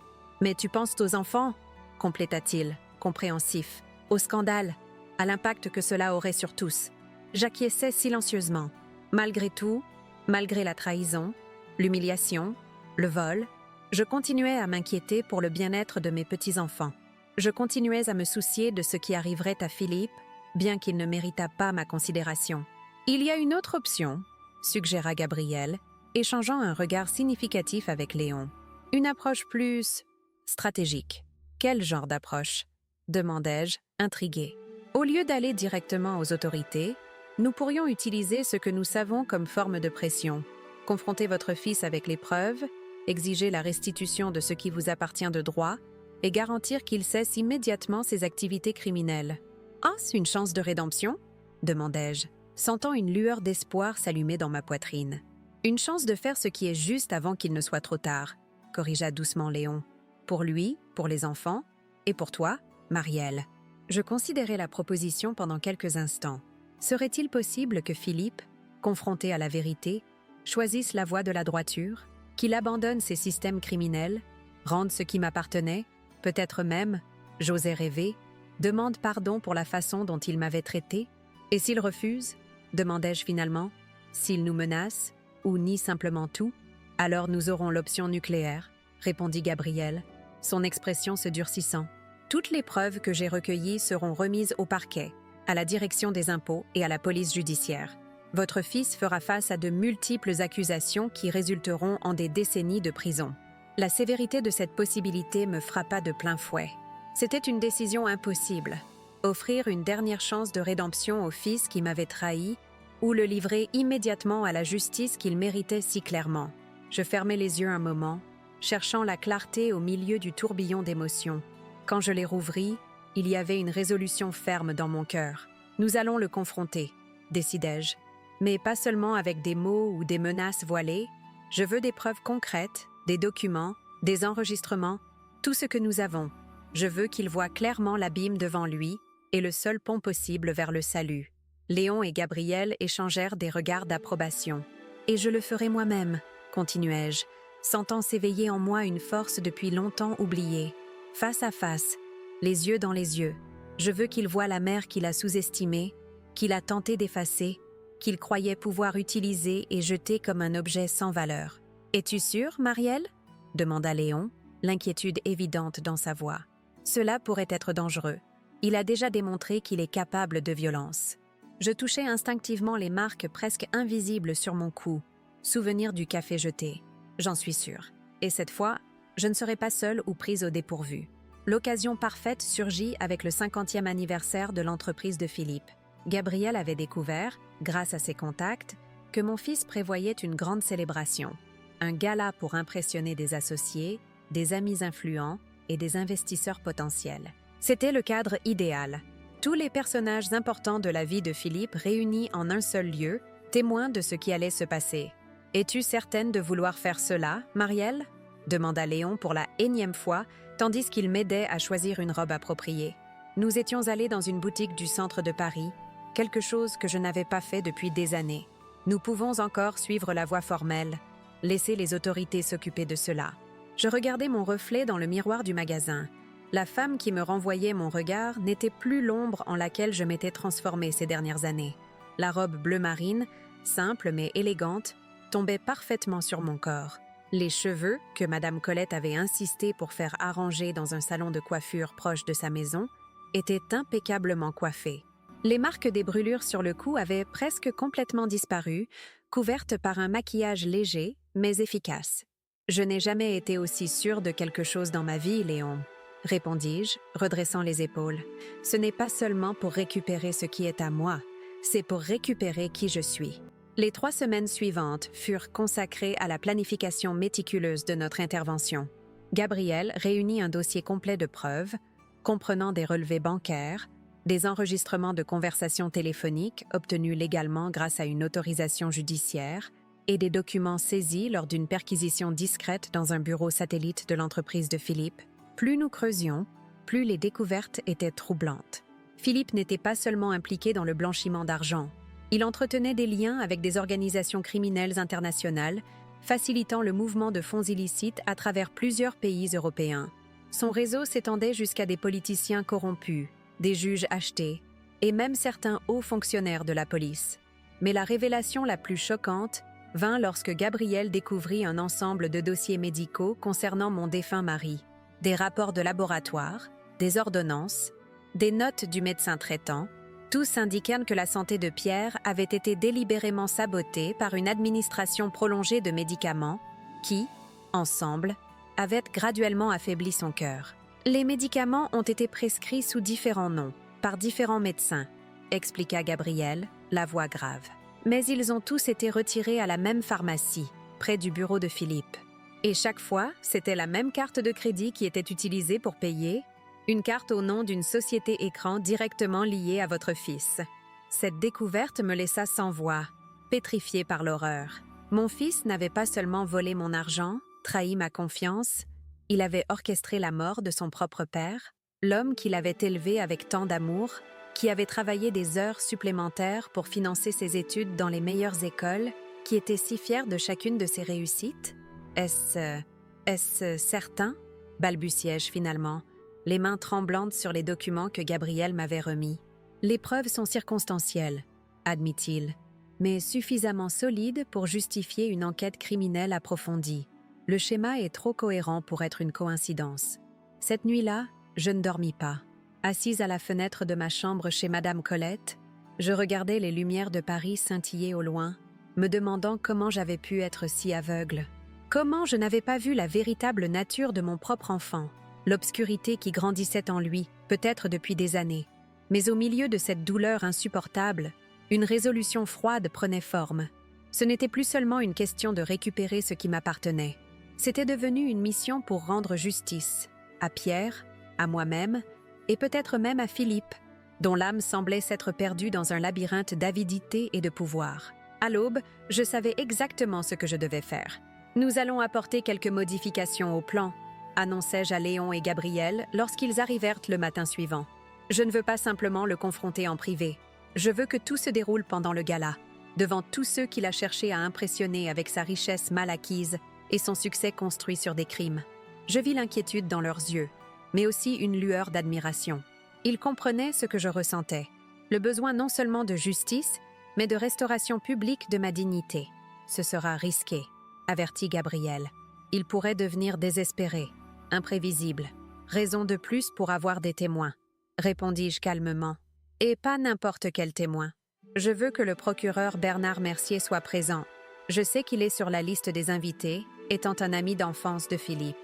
tu penses aux enfants? Compléta-t-il, compréhensif, au scandale, à l'impact que cela aurait sur tous. J'acquiesçais silencieusement. Malgré tout, malgré la trahison, l'humiliation, le vol, je continuais à m'inquiéter pour le bien-être de mes petits-enfants. Je continuais à me soucier de ce qui arriverait à Philippe, bien qu'il ne méritât pas ma considération. Il y a une autre option, suggéra Gabriel, échangeant un regard significatif avec Léon. Une approche plus stratégique. Quel genre d'approche? Demandai-je, intriguée. Au lieu d'aller directement aux autorités, nous pourrions utiliser ce que nous savons comme forme de pression. Confronter votre fils avec les preuves, exiger la restitution de ce qui vous appartient de droit et garantir qu'il cesse immédiatement ses activités criminelles. « Est-ce une chance de rédemption ?» demandai-je, sentant une lueur d'espoir s'allumer dans ma poitrine. « Une chance de faire ce qui est juste avant qu'il ne soit trop tard », corrigea doucement Léon. « Pour lui, pour les enfants, et pour toi, Marielle. » Je considérai la proposition pendant quelques instants. Serait-il possible que Philippe, confronté à la vérité, choisisse la voie de la droiture, qu'il abandonne ses systèmes criminels, rende ce qui m'appartenait, peut-être même, j'osais rêver, demande pardon pour la façon dont il m'avait traité? Et s'il refuse? Demandai-je finalement. S'il nous menace, ou nie simplement tout? Alors nous aurons l'option nucléaire, répondit Gabriel, son expression se durcissant. Toutes les preuves que j'ai recueillies seront remises au parquet, à la direction des impôts et à la police judiciaire. Votre fils fera face à de multiples accusations qui résulteront en des décennies de prison. La sévérité de cette possibilité me frappa de plein fouet. C'était une décision impossible. Offrir une dernière chance de rédemption au fils qui m'avait trahi ou le livrer immédiatement à la justice qu'il méritait si clairement. Je fermai les yeux un moment, cherchant la clarté au milieu du tourbillon d'émotions. Quand je les rouvris, il y avait une résolution ferme dans mon cœur. Nous allons le confronter, décidai-je. Mais pas seulement avec des mots ou des menaces voilées. Je veux des preuves concrètes, des documents, des enregistrements, tout ce que nous avons. Je veux qu'il voie clairement l'abîme devant lui et le seul pont possible vers le salut. Léon et Gabriel échangèrent des regards d'approbation. « Et je le ferai moi-même », continuai-je, sentant s'éveiller en moi une force depuis longtemps oubliée. Face à face, les yeux dans les yeux, je veux qu'il voie la mère qu'il a sous-estimée, qu'il a tenté d'effacer, qu'il croyait pouvoir utiliser et jeter comme un objet sans valeur. « Es-tu sûre, Marielle ?» demanda Léon, l'inquiétude évidente dans sa voix. « Cela pourrait être dangereux. Il a déjà démontré qu'il est capable de violence. » Je touchai instinctivement les marques presque invisibles sur mon cou, souvenir du café jeté. J'en suis sûre. Et cette fois, je ne serai pas seule ou prise au dépourvu. L'occasion parfaite surgit avec le 50e anniversaire de l'entreprise de Philippe. Gabriel avait découvert, grâce à ses contacts, que mon fils prévoyait une grande célébration. Un gala pour impressionner des associés, des amis influents et des investisseurs potentiels. C'était le cadre idéal. Tous les personnages importants de la vie de Philippe réunis en un seul lieu, témoins de ce qui allait se passer. « Es-tu certaine de vouloir faire cela, Marielle ?» demanda Léon pour la énième fois, tandis qu'il m'aidait à choisir une robe appropriée. Nous étions allés dans une boutique du centre de Paris, quelque chose que je n'avais pas fait depuis des années. Nous pouvons encore suivre la voie formelle, laisser les autorités s'occuper de cela. Je regardais mon reflet dans le miroir du magasin. La femme qui me renvoyait mon regard n'était plus l'ombre en laquelle je m'étais transformée ces dernières années. La robe bleu marine, simple mais élégante, tombait parfaitement sur mon corps. Les cheveux, que Madame Colette avait insisté pour faire arranger dans un salon de coiffure proche de sa maison, étaient impeccablement coiffés. Les marques des brûlures sur le cou avaient presque complètement disparu, couvertes par un maquillage léger, mais efficace. « Je n'ai jamais été aussi sûre de quelque chose dans ma vie, Léon, » répondis-je, redressant les épaules. « Ce n'est pas seulement pour récupérer ce qui est à moi, c'est pour récupérer qui je suis. » Les 3 semaines suivantes furent consacrées à la planification méticuleuse de notre intervention. Gabriel réunit un dossier complet de preuves, comprenant des relevés bancaires, des enregistrements de conversations téléphoniques obtenus légalement grâce à une autorisation judiciaire et des documents saisis lors d'une perquisition discrète dans un bureau satellite de l'entreprise de Philippe. Plus nous creusions, plus les découvertes étaient troublantes. Philippe n'était pas seulement impliqué dans le blanchiment d'argent. Il entretenait des liens avec des organisations criminelles internationales, facilitant le mouvement de fonds illicites à travers plusieurs pays européens. Son réseau s'étendait jusqu'à des politiciens corrompus, des juges achetés, et même certains hauts fonctionnaires de la police. Mais la révélation la plus choquante vint lorsque Gabriel découvrit un ensemble de dossiers médicaux concernant mon défunt mari, des rapports de laboratoire, des ordonnances, des notes du médecin traitant, tous indiquant que la santé de Pierre avait été délibérément sabotée par une administration prolongée de médicaments qui, ensemble, avaient graduellement affaibli son cœur. Les médicaments ont été prescrits sous différents noms, par différents médecins, expliqua Gabriel, la voix grave. Mais ils ont tous été retirés à la même pharmacie, près du bureau de Philippe. Et chaque fois, c'était la même carte de crédit qui était utilisée pour payer, une carte au nom d'une société écran directement liée à votre fils. Cette découverte me laissa sans voix, pétrifiée par l'horreur. Mon fils n'avait pas seulement volé mon argent, trahi ma confiance, il avait orchestré la mort de son propre père, l'homme qui l'avait élevé avec tant d'amour, qui avait travaillé des heures supplémentaires pour financer ses études dans les meilleures écoles, qui était si fier de chacune de ses réussites. Est-ce certain? Balbutiai-je finalement, les mains tremblantes sur les documents que Gabriel m'avait remis. Les preuves sont circonstancielles, admit-il, mais suffisamment solides pour justifier une enquête criminelle approfondie. Le schéma est trop cohérent pour être une coïncidence. Cette nuit-là, je ne dormis pas. Assise à la fenêtre de ma chambre chez Madame Colette, je regardais les lumières de Paris scintiller au loin, me demandant comment j'avais pu être si aveugle. Comment je n'avais pas vu la véritable nature de mon propre enfant, l'obscurité qui grandissait en lui, peut-être depuis des années. Mais au milieu de cette douleur insupportable, une résolution froide prenait forme. Ce n'était plus seulement une question de récupérer ce qui m'appartenait. C'était devenu une mission pour rendre justice, à Pierre, à moi-même, et peut-être même à Philippe, dont l'âme semblait s'être perdue dans un labyrinthe d'avidité et de pouvoir. À l'aube, je savais exactement ce que je devais faire. Nous allons apporter quelques modifications au plan, annonçai-je à Léon et Gabriel lorsqu'ils arrivèrent le matin suivant. Je ne veux pas simplement le confronter en privé. Je veux que tout se déroule pendant le gala, devant tous ceux qu'il a cherché à impressionner avec sa richesse mal acquise et son succès construit sur des crimes. Je vis l'inquiétude dans leurs yeux, mais aussi une lueur d'admiration. Ils comprenaient ce que je ressentais, le besoin non seulement de justice, mais de restauration publique de ma dignité. Ce sera risqué, avertit Gabriel. Il pourrait devenir désespéré, imprévisible. Raison de plus pour avoir des témoins, répondis-je calmement. Et pas n'importe quel témoin. Je veux que le procureur Bernard Mercier soit présent. Je sais qu'il est sur la liste des invités, étant un ami d'enfance de Philippe.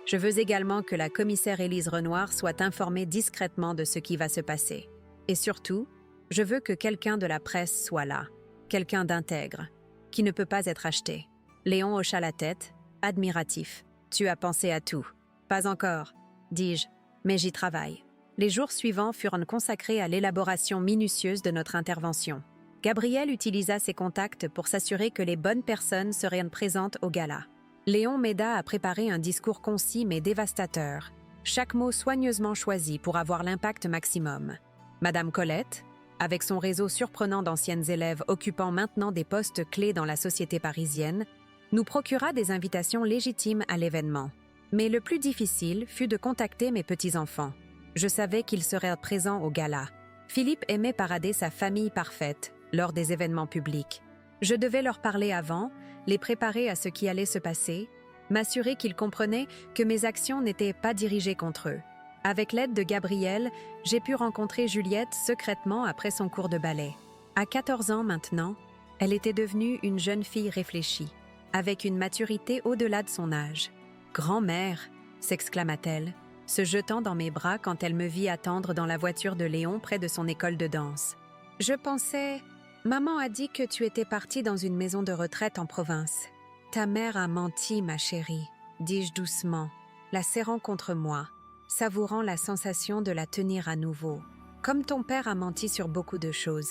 Je veux également que la commissaire Élise Renoir soit informée discrètement de ce qui va se passer. Et surtout, je veux que quelqu'un de la presse soit là, quelqu'un d'intègre, qui ne peut pas être acheté. Léon hocha la tête, admiratif. « Tu as pensé à tout. »« Pas encore, » dis-je, mais j'y travaille. Les jours suivants furent consacrés à l'élaboration minutieuse de notre intervention. Gabriel utilisa ses contacts pour s'assurer que les bonnes personnes seraient présentes au gala. Léon m'aida à préparer un discours concis mais dévastateur, chaque mot soigneusement choisi pour avoir l'impact maximum. Madame Colette, avec son réseau surprenant d'anciennes élèves occupant maintenant des postes clés dans la société parisienne, nous procura des invitations légitimes à l'événement. Mais le plus difficile fut de contacter mes petits-enfants. Je savais qu'ils seraient présents au gala. Philippe aimait parader sa famille parfaite lors des événements publics. Je devais leur parler avant, les préparer à ce qui allait se passer, m'assurer qu'ils comprenaient que mes actions n'étaient pas dirigées contre eux. Avec l'aide de Gabrielle, j'ai pu rencontrer Juliette secrètement après son cours de ballet. À 14 ans maintenant, elle était devenue une jeune fille réfléchie, avec une maturité au-delà de son âge. « Grand-mère !» s'exclama-t-elle, se jetant dans mes bras quand elle me vit attendre dans la voiture de Léon près de son école de danse. « Je pensais... Maman a dit que tu étais partie dans une maison de retraite en province. Ta mère a menti, ma chérie, dis-je doucement, la serrant contre moi, savourant la sensation de la tenir à nouveau. Comme ton père a menti sur beaucoup de choses.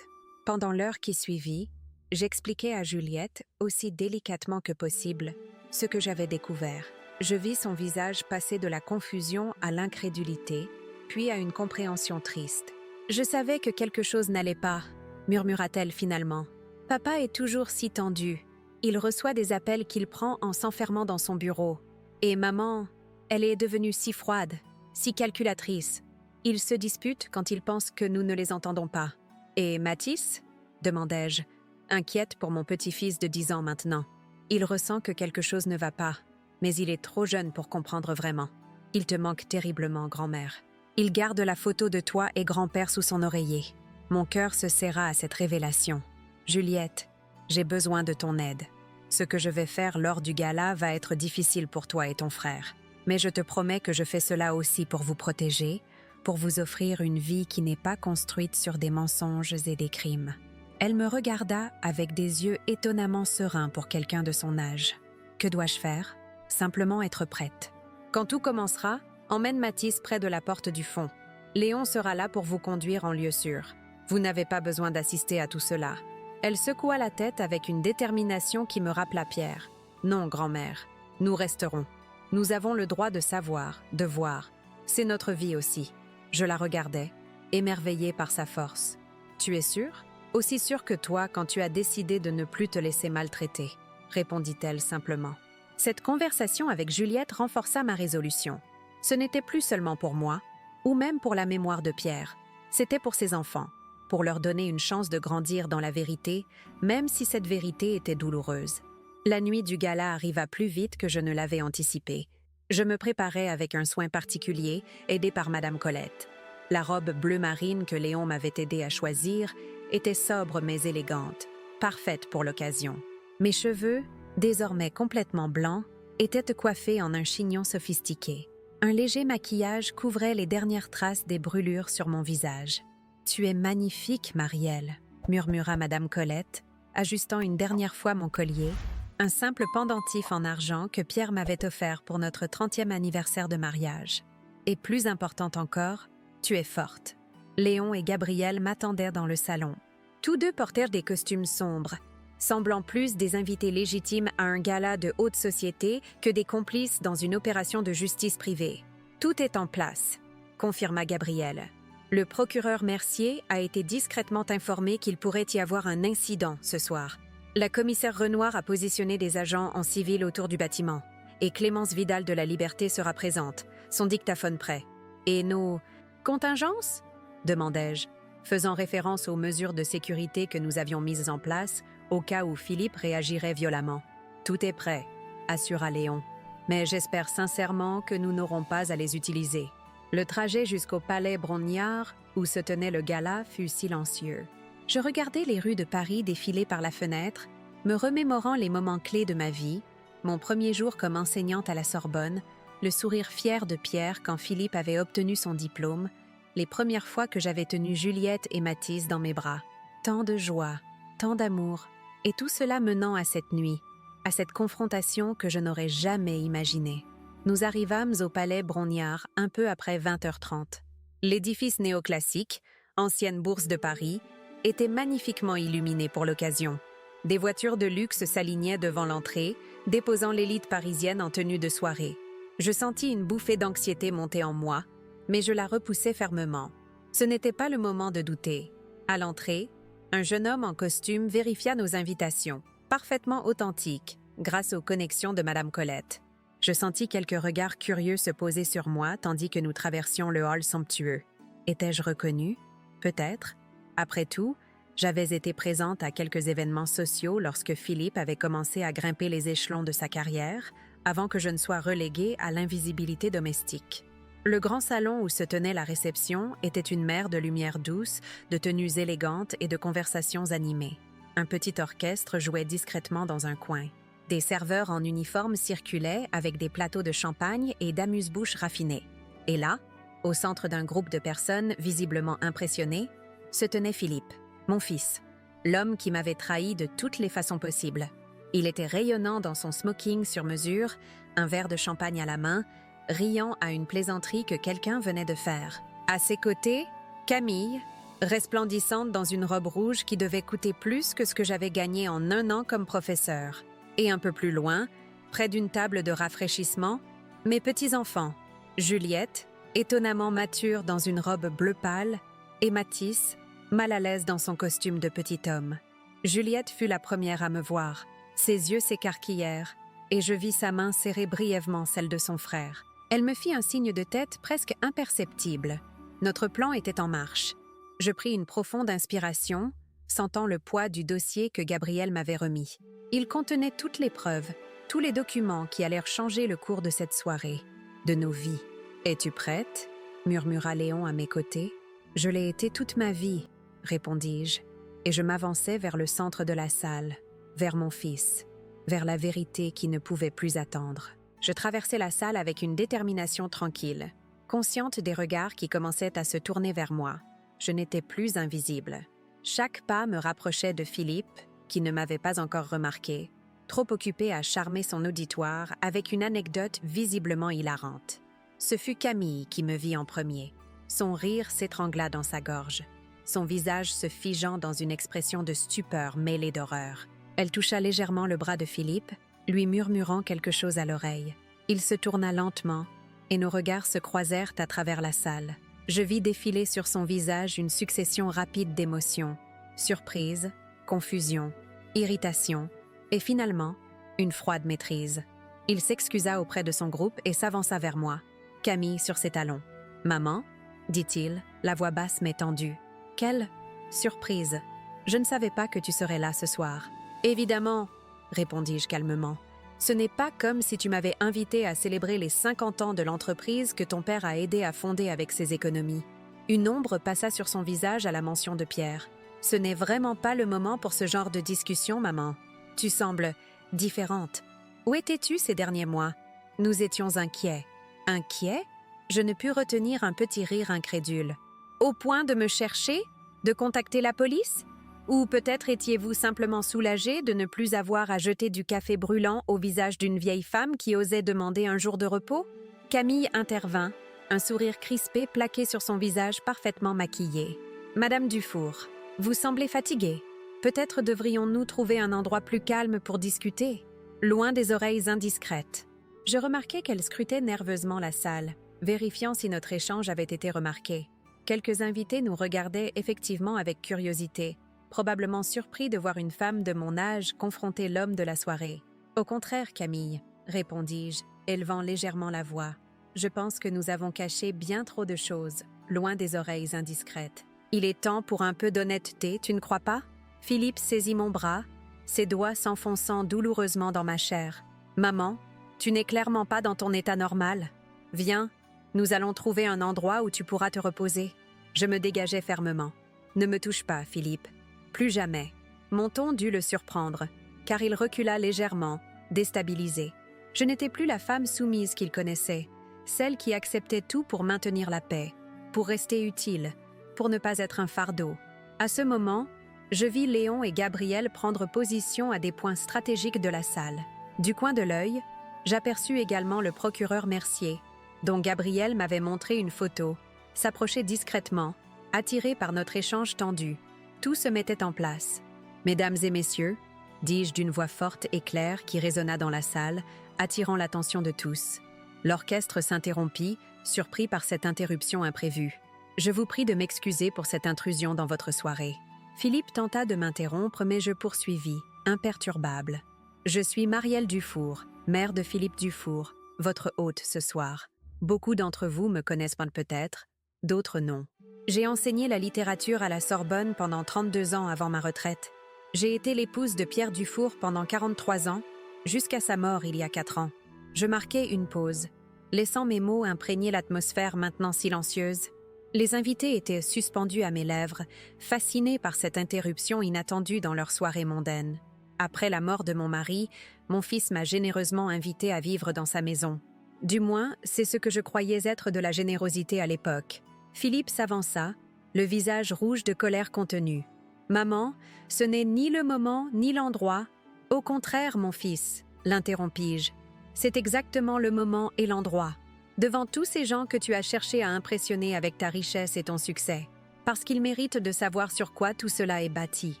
Pendant l'heure qui suivit, j'expliquai à Juliette, aussi délicatement que possible, ce que j'avais découvert. Je vis son visage passer de la confusion à l'incrédulité, puis à une compréhension triste. « Je savais que quelque chose n'allait pas, » murmura-t-elle finalement. « Papa est toujours si tendu. Il reçoit des appels qu'il prend en s'enfermant dans son bureau. Et maman, elle est devenue si froide, si calculatrice. Ils se disputent quand ils pensent que nous ne les entendons pas. »« Et Mathis ?» demandai-je, inquiète pour mon petit-fils de 10 ans maintenant. « Il ressent que quelque chose ne va pas, mais il est trop jeune pour comprendre vraiment. Il te manque terriblement, grand-mère. Il garde la photo de toi et grand-père sous son oreiller. » Mon cœur se serra à cette révélation. « Juliette, j'ai besoin de ton aide. Ce que je vais faire lors du gala va être difficile pour toi et ton frère. Mais je te promets que je fais cela aussi pour vous protéger, pour vous offrir une vie qui n'est pas construite sur des mensonges et des crimes. » Elle me regarda avec des yeux étonnamment sereins pour quelqu'un de son âge. « Que dois-je faire ? Simplement être prête. Quand tout commencera, emmène Mathis près de la porte du fond. Léon sera là pour vous conduire en lieu sûr. Vous n'avez pas besoin d'assister à tout cela. » Elle secoua la tête avec une détermination qui me rappela Pierre. « Non, grand-mère, nous resterons. Nous avons le droit de savoir, de voir. C'est notre vie aussi. » Je la regardais, émerveillée par sa force. « Tu es sûre ? Aussi sûre que toi quand tu as décidé de ne plus te laisser maltraiter, » répondit-elle simplement. Cette conversation avec Juliette renforça ma résolution. Ce n'était plus seulement pour moi, ou même pour la mémoire de Pierre. C'était pour ses enfants, pour leur donner une chance de grandir dans la vérité, même si cette vérité était douloureuse. La nuit du gala arriva plus vite que je ne l'avais anticipé. Je me préparais avec un soin particulier, aidé par Madame Colette. La robe bleu marine que Léon m'avait aidé à choisir était sobre mais élégante, parfaite pour l'occasion. Mes cheveux, désormais complètement blancs, étaient coiffés en un chignon sophistiqué. Un léger maquillage couvrait les dernières traces des brûlures sur mon visage. « Tu es magnifique, Marielle », murmura Madame Colette, ajustant une dernière fois mon collier, un simple pendentif en argent que Pierre m'avait offert pour notre 30e anniversaire de mariage. Et plus important encore, tu es forte. Léon et Gabrielle m'attendaient dans le salon. Tous deux portèrent des costumes sombres, semblant plus des invités légitimes à un gala de haute société que des complices dans une opération de justice privée. « Tout est en place », confirma Gabrielle. Le procureur Mercier a été discrètement informé qu'il pourrait y avoir un incident ce soir. La commissaire Renoir a positionné des agents en civil autour du bâtiment. Et Clémence Vidal de la Liberté sera présente, son dictaphone prêt. « Et nos contingences ?» demandai-je, faisant référence aux mesures de sécurité que nous avions mises en place au cas où Philippe réagirait violemment. « Tout est prêt », assura Léon. « Mais j'espère sincèrement que nous n'aurons pas à les utiliser. » Le trajet jusqu'au palais Brongniart, où se tenait le gala, fut silencieux. Je regardais les rues de Paris défiler par la fenêtre, me remémorant les moments clés de ma vie, mon premier jour comme enseignante à la Sorbonne, le sourire fier de Pierre quand Philippe avait obtenu son diplôme, les premières fois que j'avais tenu Juliette et Mathis dans mes bras. Tant de joie, tant d'amour, et tout cela menant à cette nuit, à cette confrontation que je n'aurais jamais imaginée. Nous arrivâmes au palais Brongniart un peu après 20h30. L'édifice néoclassique, ancienne bourse de Paris, était magnifiquement illuminé pour l'occasion. Des voitures de luxe s'alignaient devant l'entrée, déposant l'élite parisienne en tenue de soirée. Je sentis une bouffée d'anxiété monter en moi, mais je la repoussai fermement. Ce n'était pas le moment de douter. À l'entrée, un jeune homme en costume vérifia nos invitations, parfaitement authentiques, grâce aux connexions de Madame Colette. Je sentis quelques regards curieux se poser sur moi tandis que nous traversions le hall somptueux. Étais-je reconnue? Peut-être. Après tout, j'avais été présente à quelques événements sociaux lorsque Philippe avait commencé à grimper les échelons de sa carrière, avant que je ne sois reléguée à l'invisibilité domestique. Le grand salon où se tenait la réception était une mer de lumière douce, de tenues élégantes et de conversations animées. Un petit orchestre jouait discrètement dans un coin. Des serveurs en uniforme circulaient avec des plateaux de champagne et d'amuse-bouches raffinés. Et là, au centre d'un groupe de personnes visiblement impressionnées, se tenait Philippe, mon fils, l'homme qui m'avait trahi de toutes les façons possibles. Il était rayonnant dans son smoking sur mesure, un verre de champagne à la main, riant à une plaisanterie que quelqu'un venait de faire. À ses côtés, Camille, resplendissante dans une robe rouge qui devait coûter plus que ce que j'avais gagné en 1 an comme professeur. Et un peu plus loin, près d'une table de rafraîchissement, mes petits-enfants, Juliette, étonnamment mature dans une robe bleu pâle, et Mathis, mal à l'aise dans son costume de petit homme. Juliette fut la première à me voir. Ses yeux s'écarquillèrent, et je vis sa main serrer brièvement celle de son frère. Elle me fit un signe de tête presque imperceptible. Notre plan était en marche. Je pris une profonde inspiration, sentant le poids du dossier que Gabriel m'avait remis. Il contenait toutes les preuves, tous les documents qui allèrent changer le cours de cette soirée, de nos vies. « Es-tu prête ?» murmura Léon à mes côtés. « Je l'ai été toute ma vie », répondis-je, et je m'avançai vers le centre de la salle, vers mon fils, vers la vérité qui ne pouvait plus attendre. Je traversai la salle avec une détermination tranquille, consciente des regards qui commençaient à se tourner vers moi. Je n'étais plus invisible. Chaque pas me rapprochait de Philippe, qui ne m'avait pas encore remarqué, trop occupé à charmer son auditoire avec une anecdote visiblement hilarante. Ce fut Camille qui me vit en premier. Son rire s'étrangla dans sa gorge, son visage se figeant dans une expression de stupeur mêlée d'horreur. Elle toucha légèrement le bras de Philippe, lui murmurant quelque chose à l'oreille. Il se tourna lentement, et nos regards se croisèrent à travers la salle. Je vis défiler sur son visage une succession rapide d'émotions. Surprise, confusion, irritation, et finalement, une froide maîtrise. Il s'excusa auprès de son groupe et s'avança vers moi, Camille sur ses talons. « Maman ?» dit-il, la voix basse mais tendue. « Quelle surprise! Je ne savais pas que tu serais là ce soir. »« Évidemment !» répondis-je calmement. « Ce n'est pas comme si tu m'avais invité à célébrer les 50 ans de l'entreprise que ton père a aidé à fonder avec ses économies. » Une ombre passa sur son visage à la mention de Pierre. « Ce n'est vraiment pas le moment pour ce genre de discussion, maman. Tu sembles différente. Où étais-tu ces derniers mois? Nous étions inquiets. » « Inquiets ?» Je ne pus retenir un petit rire incrédule. « Au point de me chercher? De contacter la police? Ou peut-être étiez-vous simplement soulagé de ne plus avoir à jeter du café brûlant au visage d'une vieille femme qui osait demander un jour de repos ?» Camille intervint, un sourire crispé plaqué sur son visage parfaitement maquillé. « Madame Dufour, vous semblez fatiguée. Peut-être devrions-nous trouver un endroit plus calme pour discuter, loin des oreilles indiscrètes. » Je remarquai qu'elle scrutait nerveusement la salle, vérifiant si notre échange avait été remarqué. Quelques invités nous regardaient effectivement avec curiosité, probablement surpris de voir une femme de mon âge confronter l'homme de la soirée. « Au contraire, Camille, » répondis-je, élevant légèrement la voix. « Je pense que nous avons caché bien trop de choses, loin des oreilles indiscrètes. Il est temps pour un peu d'honnêteté, tu ne crois pas ?» Philippe saisit mon bras, ses doigts s'enfonçant douloureusement dans ma chair. « Maman, tu n'es clairement pas dans ton état normal. Viens, nous allons trouver un endroit où tu pourras te reposer. » Je me dégageai fermement. « Ne me touche pas, Philippe. Plus jamais. » Mon ton dut le surprendre, car il recula légèrement, déstabilisé. Je n'étais plus la femme soumise qu'il connaissait, celle qui acceptait tout pour maintenir la paix, pour rester utile, pour ne pas être un fardeau. À ce moment, je vis Léon et Gabriel prendre position à des points stratégiques de la salle. Du coin de l'œil, j'aperçus également le procureur Mercier, dont Gabriel m'avait montré une photo, s'approcher discrètement, attiré par notre échange tendu. Tout se mettait en place. « Mesdames et messieurs, dis-je d'une voix forte et claire qui résonna dans la salle, attirant l'attention de tous. L'orchestre s'interrompit, surpris par cette interruption imprévue. Je vous prie de m'excuser pour cette intrusion dans votre soirée. Philippe tenta de m'interrompre, mais je poursuivis, imperturbable. Je suis Marielle Dufour, mère de Philippe Dufour, votre hôte ce soir. Beaucoup d'entre vous me connaissent peut-être, d'autres non. J'ai enseigné la littérature à la Sorbonne pendant 32 ans avant ma retraite. J'ai été l'épouse de Pierre Dufour pendant 43 ans, jusqu'à sa mort il y a 4 ans. Je marquai une pause, laissant mes mots imprégner l'atmosphère maintenant silencieuse. Les invités étaient suspendus à mes lèvres, fascinés par cette interruption inattendue dans leur soirée mondaine. Après la mort de mon mari, mon fils m'a généreusement invité à vivre dans sa maison. Du moins, c'est ce que je croyais être de la générosité à l'époque. Philippe s'avança, le visage rouge de colère contenue. « Maman, ce n'est ni le moment ni l'endroit. Au contraire, mon fils, l'interrompis-je. C'est exactement le moment et l'endroit. Devant tous ces gens que tu as cherché à impressionner avec ta richesse et ton succès. Parce qu'ils méritent de savoir sur quoi tout cela est bâti. »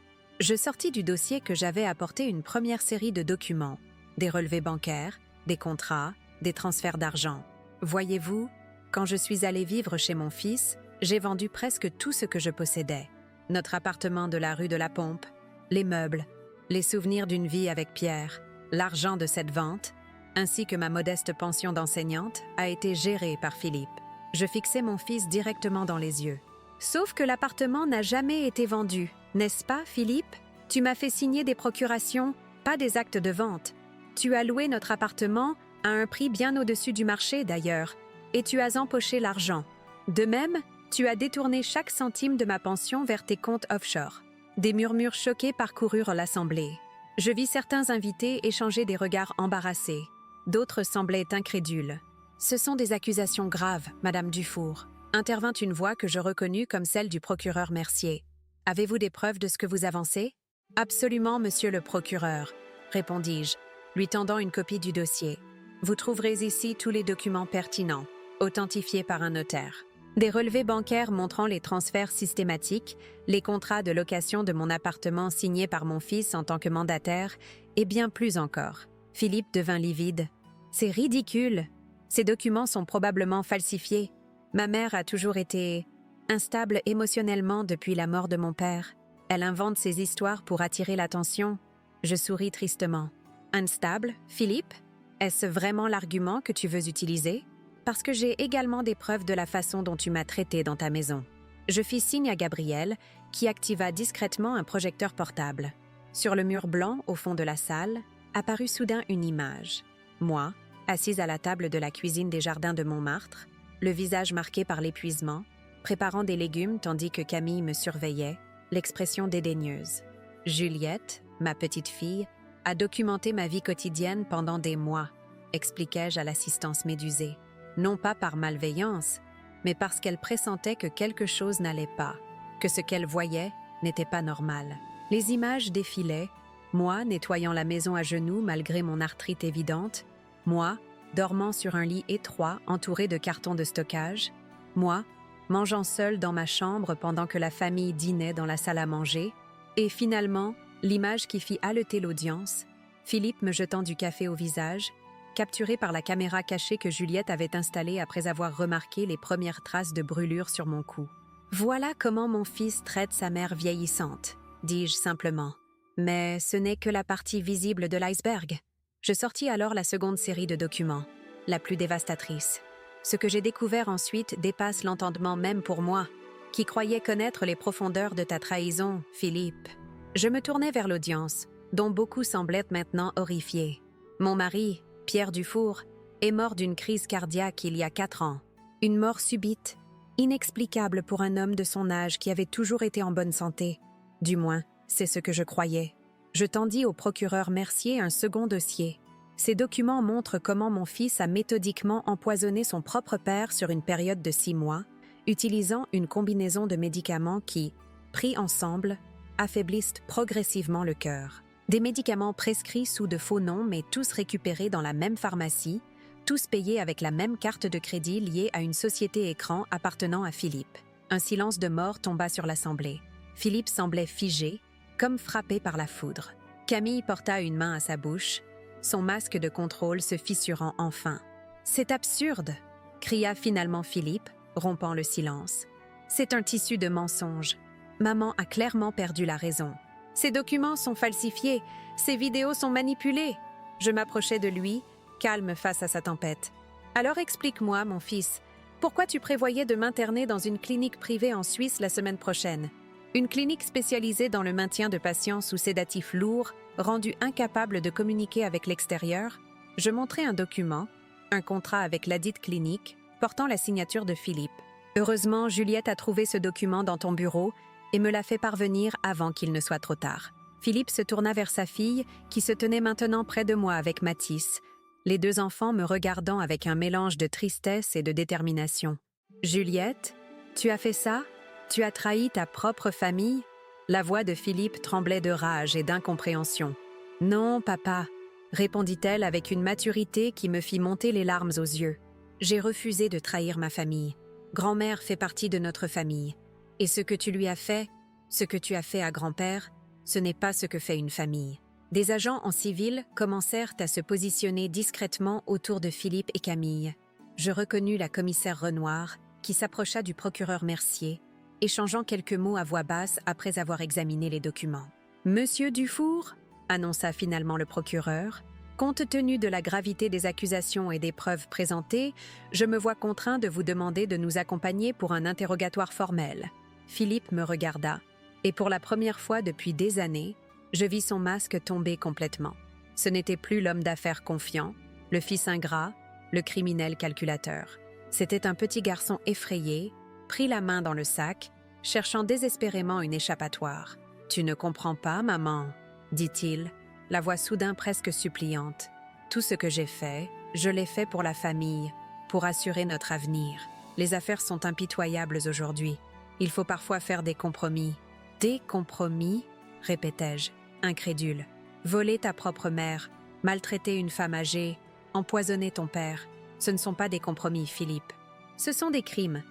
Je sortis du dossier que j'avais apporté une première série de documents. Des relevés bancaires, des contrats, des transferts d'argent. Voyez-vous, quand je suis allée vivre chez mon fils, j'ai vendu presque tout ce que je possédais. Notre appartement de la rue de la Pompe, les meubles, les souvenirs d'une vie avec Pierre, l'argent de cette vente, ainsi que ma modeste pension d'enseignante, a été gérée par Philippe. Je fixai mon fils directement dans les yeux. Sauf que l'appartement n'a jamais été vendu, n'est-ce pas, Philippe? Tu m'as fait signer des procurations, pas des actes de vente. Tu as loué notre appartement à un prix bien au-dessus du marché d'ailleurs, et tu as empoché l'argent. De même, tu as détourné chaque centime de ma pension vers tes comptes offshore. Des murmures choqués parcoururent l'assemblée. Je vis certains invités échanger des regards embarrassés. D'autres semblaient incrédules. « Ce sont des accusations graves, Madame Dufour », intervint une voix que je reconnus comme celle du procureur Mercier. « Avez-vous des preuves de ce que vous avancez ?»« Absolument, monsieur le procureur », répondis-je, lui tendant une copie du dossier. « Vous trouverez ici tous les documents pertinents, authentifiés par un notaire. Des relevés bancaires montrant les transferts systématiques, les contrats de location de mon appartement signés par mon fils en tant que mandataire, et bien plus encore. » Philippe devint livide. « C'est ridicule. Ces documents sont probablement falsifiés. Ma mère a toujours été instable émotionnellement depuis la mort de mon père. Elle invente ces histoires pour attirer l'attention. » Je souris tristement. « Instable, Philippe? Est-ce vraiment l'argument que tu veux utiliser? Parce que j'ai également des preuves de la façon dont tu m'as traité dans ta maison. » Je fis signe à Gabriel, qui activa discrètement un projecteur portable. Sur le mur blanc, au fond de la salle, apparut soudain une image. Moi, assise à la table de la cuisine des jardins de Montmartre, le visage marqué par l'épuisement, préparant des légumes tandis que Camille me surveillait, l'expression dédaigneuse. Juliette, ma petite fille, a documenté ma vie quotidienne pendant des mois, expliquai-je à l'assistance médusée. Non pas par malveillance, mais parce qu'elle pressentait que quelque chose n'allait pas, que ce qu'elle voyait n'était pas normal. Les images défilaient, moi nettoyant la maison à genoux malgré mon arthrite évidente, moi dormant sur un lit étroit entouré de cartons de stockage, moi mangeant seule dans ma chambre pendant que la famille dînait dans la salle à manger, et finalement, l'image qui fit haleter l'audience, Philippe me jetant du café au visage, capturé par la caméra cachée que Juliette avait installée après avoir remarqué les premières traces de brûlure sur mon cou. « Voilà comment mon fils traite sa mère vieillissante », dis-je simplement. Mais ce n'est que la partie visible de l'iceberg. Je sortis alors la seconde série de documents, la plus dévastatrice. Ce que j'ai découvert ensuite dépasse l'entendement même pour moi, qui croyais connaître les profondeurs de ta trahison, Philippe. Je me tournai vers l'audience, dont beaucoup semblaient maintenant horrifiés. Mon mari, Pierre Dufour, est mort d'une crise cardiaque il y a 4 ans. Une mort subite, inexplicable pour un homme de son âge qui avait toujours été en bonne santé. Du moins, c'est ce que je croyais. Je tendis au procureur Mercier un second dossier. Ces documents montrent comment mon fils a méthodiquement empoisonné son propre père sur une période de 6 mois, utilisant une combinaison de médicaments qui, pris ensemble, affaiblissent progressivement le cœur. Des médicaments prescrits sous de faux noms mais tous récupérés dans la même pharmacie, tous payés avec la même carte de crédit liée à une société écran appartenant à Philippe. Un silence de mort tomba sur l'assemblée. Philippe semblait figé, comme frappé par la foudre. Camille porta une main à sa bouche, son masque de contrôle se fissurant enfin. « C'est absurde !» cria finalement Philippe, rompant le silence. « C'est un tissu de mensonges. Maman a clairement perdu la raison. Ces documents sont falsifiés, ces vidéos sont manipulées. » Je m'approchai de lui, calme face à sa tempête. « Alors explique-moi, mon fils, pourquoi tu prévoyais de m'interner dans une clinique privée en Suisse la semaine prochaine? Une clinique spécialisée dans le maintien de patients sous sédatifs lourds, rendus incapables de communiquer avec l'extérieur. » Je montrai un document, un contrat avec ladite clinique, portant la signature de Philippe. « Heureusement, Juliette a trouvé ce document dans ton bureau et me l'a fait parvenir avant qu'il ne soit trop tard. » Philippe se tourna vers sa fille, qui se tenait maintenant près de moi avec Mathis, les deux enfants me regardant avec un mélange de tristesse et de détermination. « Juliette, tu as fait ça? Tu as trahi ta propre famille ?» La voix de Philippe tremblait de rage et d'incompréhension. « Non, papa, » répondit-elle avec une maturité qui me fit monter les larmes aux yeux. « J'ai refusé de trahir ma famille. Grand-mère fait partie de notre famille. Et ce que tu lui as fait, ce que tu as fait à grand-père, ce n'est pas ce que fait une famille. » Des agents en civil commencèrent à se positionner discrètement autour de Philippe et Camille. Je reconnus la commissaire Renoir, qui s'approcha du procureur Mercier, échangeant quelques mots à voix basse après avoir examiné les documents. « Monsieur Dufour » annonça finalement le procureur. « Compte tenu de la gravité des accusations et des preuves présentées, je me vois contraint de vous demander de nous accompagner pour un interrogatoire formel. » Philippe me regarda, et pour la première fois depuis des années, je vis son masque tomber complètement. Ce n'était plus l'homme d'affaires confiant, le fils ingrat, le criminel calculateur. C'était un petit garçon effrayé, prit la main dans le sac, cherchant désespérément une échappatoire. « Tu ne comprends pas, maman ?» dit-il, la voix soudain presque suppliante. « Tout ce que j'ai fait, je l'ai fait pour la famille, pour assurer notre avenir. Les affaires sont impitoyables aujourd'hui. Il faut parfois faire des compromis. »« Des compromis ?» répétai-je, incrédule. « Voler ta propre mère, maltraiter une femme âgée, empoisonner ton père, ce ne sont pas des compromis, Philippe. Ce sont des crimes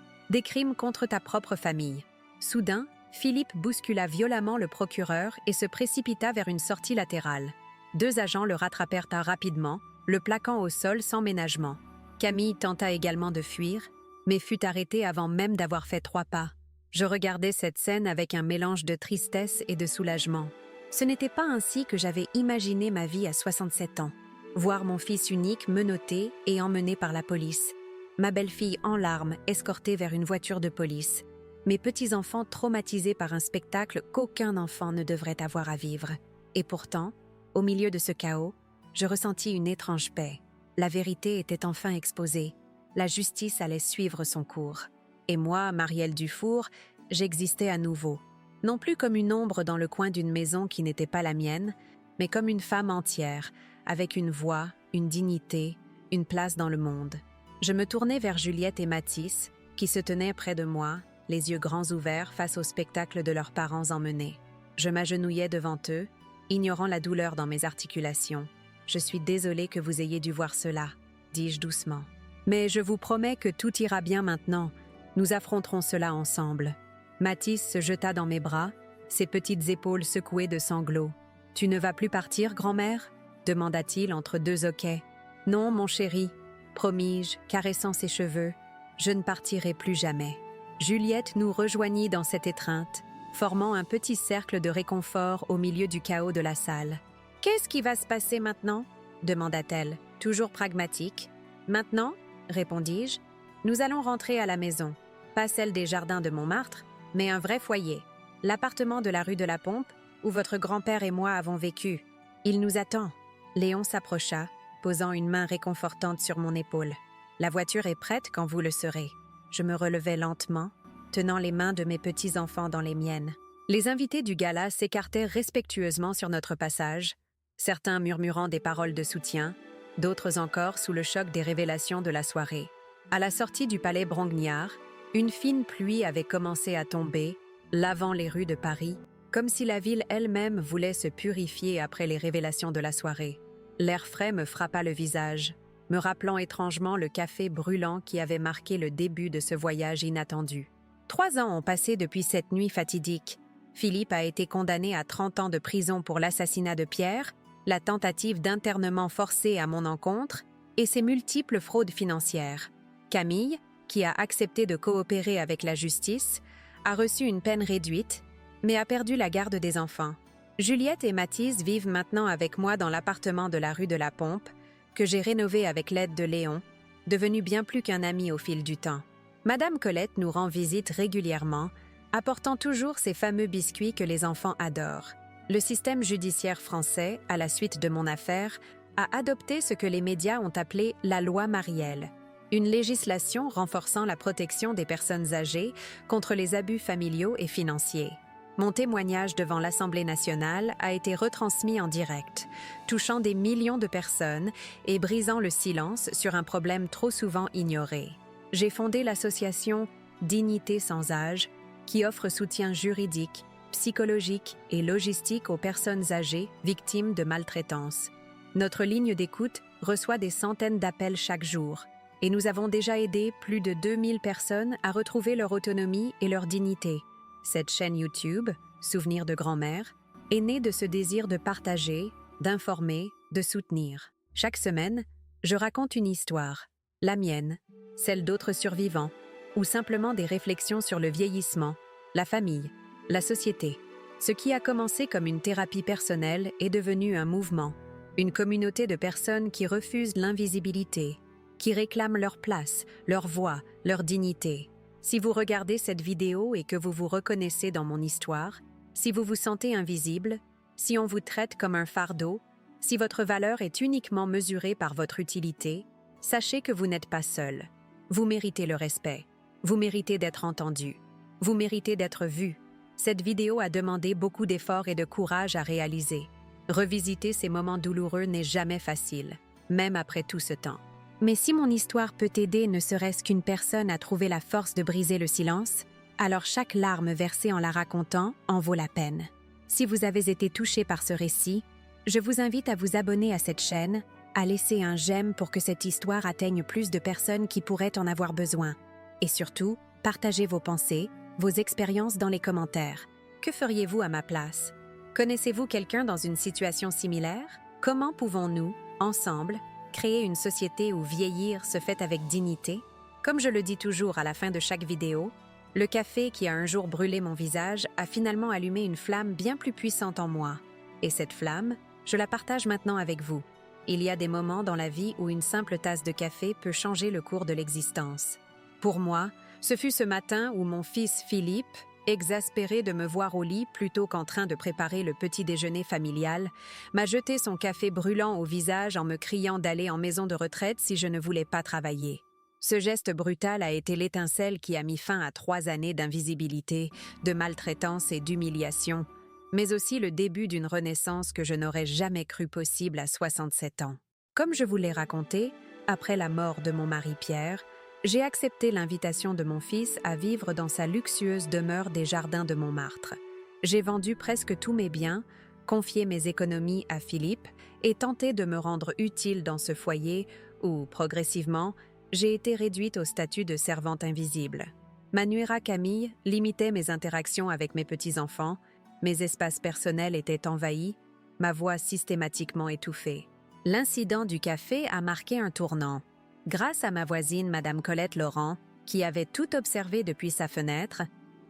contre ta propre famille. » Soudain, Philippe bouscula violemment le procureur et se précipita vers une sortie latérale. Deux agents le rattrapèrent rapidement, le plaquant au sol sans ménagement. Camille tenta également de fuir, mais fut arrêtée avant même d'avoir fait 3 pas. Je regardais cette scène avec un mélange de tristesse et de soulagement. Ce n'était pas ainsi que j'avais imaginé ma vie à 67 ans. Voir mon fils unique menotté et emmené par la police. Ma belle-fille en larmes escortée vers une voiture de police. Mes petits-enfants traumatisés par un spectacle qu'aucun enfant ne devrait avoir à vivre. Et pourtant, au milieu de ce chaos, je ressentis une étrange paix. La vérité était enfin exposée. La justice allait suivre son cours. Et moi, Marielle Dufour, j'existais à nouveau. Non plus comme une ombre dans le coin d'une maison qui n'était pas la mienne, mais comme une femme entière, avec une voix, une dignité, une place dans le monde. Je me tournai vers Juliette et Mathis, qui se tenaient près de moi, les yeux grands ouverts face au spectacle de leurs parents emmenés. Je m'agenouillai devant eux, ignorant la douleur dans mes articulations. « Je suis désolée que vous ayez dû voir cela, » dis-je doucement. « Mais je vous promets que tout ira bien maintenant. Nous affronterons cela ensemble. » Mathis se jeta dans mes bras, ses petites épaules secouées de sanglots. « Tu ne vas plus partir, grand-mère » demanda-t-il entre 2 hoquets. « Non, mon chéri, » promis-je, caressant ses cheveux. « Je ne partirai plus jamais. » Juliette nous rejoignit dans cette étreinte, formant un petit cercle de réconfort au milieu du chaos de la salle. « Qu'est-ce qui va se passer maintenant ?» demanda-t-elle, toujours pragmatique. « Maintenant, » répondis-je, « nous allons rentrer à la maison. Pas celle des jardins de Montmartre, mais un vrai foyer. L'appartement de la rue de la Pompe, où votre grand-père et moi avons vécu. Il nous attend. » Léon s'approcha, posant une main réconfortante sur mon épaule. « La voiture est prête quand vous le serez. » Je me relevai lentement, tenant les mains de mes petits-enfants dans les miennes. Les invités du gala s'écartèrent respectueusement sur notre passage, certains murmurant des paroles de soutien, d'autres encore sous le choc des révélations de la soirée. À la sortie du palais Brongniart, une fine pluie avait commencé à tomber, lavant les rues de Paris, comme si la ville elle-même voulait se purifier après les révélations de la soirée. L'air frais me frappa le visage, me rappelant étrangement le café brûlant qui avait marqué le début de ce voyage inattendu. 3 ans ont passé depuis cette nuit fatidique, Philippe a été condamné à 30 ans de prison pour l'assassinat de Pierre, la tentative d'internement forcé à mon encontre et ses multiples fraudes financières. Camille, qui a accepté de coopérer avec la justice, a reçu une peine réduite, mais a perdu la garde des enfants. Juliette et Mathis vivent maintenant avec moi dans l'appartement de la rue de la Pompe, que j'ai rénové avec l'aide de Léon, devenu bien plus qu'un ami au fil du temps. Madame Colette nous rend visite régulièrement, apportant toujours ces fameux biscuits que les enfants adorent. Le système judiciaire français, à la suite de mon affaire, a adopté ce que les médias ont appelé la loi Marielle, une législation renforçant la protection des personnes âgées contre les abus familiaux et financiers. Mon témoignage devant l'Assemblée nationale a été retransmis en direct, touchant des millions de personnes et brisant le silence sur un problème trop souvent ignoré. J'ai fondé l'association Dignité sans âge, qui offre soutien juridique, psychologique et logistique aux personnes âgées victimes de maltraitance. Notre ligne d'écoute reçoit des centaines d'appels chaque jour, et nous avons déjà aidé plus de 2000 personnes à retrouver leur autonomie et leur dignité. Cette chaîne YouTube, Souvenirs de grand-mère, est née de ce désir de partager, d'informer, de soutenir. Chaque semaine, je raconte une histoire, la mienne, celle d'autres survivants, ou simplement des réflexions sur le vieillissement, la famille, la société. Ce qui a commencé comme une thérapie personnelle est devenu un mouvement, une communauté de personnes qui refusent l'invisibilité, qui réclament leur place, leur voix, leur dignité. Si vous regardez cette vidéo et que vous vous reconnaissez dans mon histoire, si vous vous sentez invisible, si on vous traite comme un fardeau, si votre valeur est uniquement mesurée par votre utilité, sachez que vous n'êtes pas seul. Vous méritez le respect. Vous méritez d'être entendu. Vous méritez d'être vu. Cette vidéo a demandé beaucoup d'efforts et de courage à réaliser. Revisiter ces moments douloureux n'est jamais facile, même après tout ce temps. Mais si mon histoire peut aider ne serait-ce qu'une personne à trouver la force de briser le silence, alors chaque larme versée en la racontant en vaut la peine. Si vous avez été touché par ce récit, je vous invite à vous abonner à cette chaîne, à laisser un j'aime pour que cette histoire atteigne plus de personnes qui pourraient en avoir besoin. Et surtout, partagez vos pensées, vos expériences dans les commentaires. Que feriez-vous à ma place? Connaissez-vous quelqu'un dans une situation similaire? Comment pouvons-nous, ensemble, créer une société où vieillir se fait avec dignité? Comme je le dis toujours à la fin de chaque vidéo, le café qui a un jour brûlé mon visage a finalement allumé une flamme bien plus puissante en moi. Et cette flamme, je la partage maintenant avec vous. Il y a des moments dans la vie où une simple tasse de café peut changer le cours de l'existence. Pour moi, ce fut ce matin où mon fils Philippe, exaspéré de me voir au lit plutôt qu'en train de préparer le petit déjeuner familial, m'a jeté son café brûlant au visage en me criant d'aller en maison de retraite si je ne voulais pas travailler. Ce geste brutal a été l'étincelle qui a mis fin à 3 années d'invisibilité, de maltraitance et d'humiliation, mais aussi le début d'une renaissance que je n'aurais jamais cru possible à 67 ans. Comme je vous l'ai raconté, après la mort de mon mari Pierre, j'ai accepté l'invitation de mon fils à vivre dans sa luxueuse demeure des Jardins de Montmartre. J'ai vendu presque tous mes biens, confié mes économies à Philippe et tenté de me rendre utile dans ce foyer où, progressivement, j'ai été réduite au statut de servante invisible. Ma nuera Camille limitait mes interactions avec mes petits-enfants, mes espaces personnels étaient envahis, ma voix systématiquement étouffée. L'incident du café a marqué un tournant. Grâce à ma voisine, Madame Colette Laurent, qui avait tout observé depuis sa fenêtre,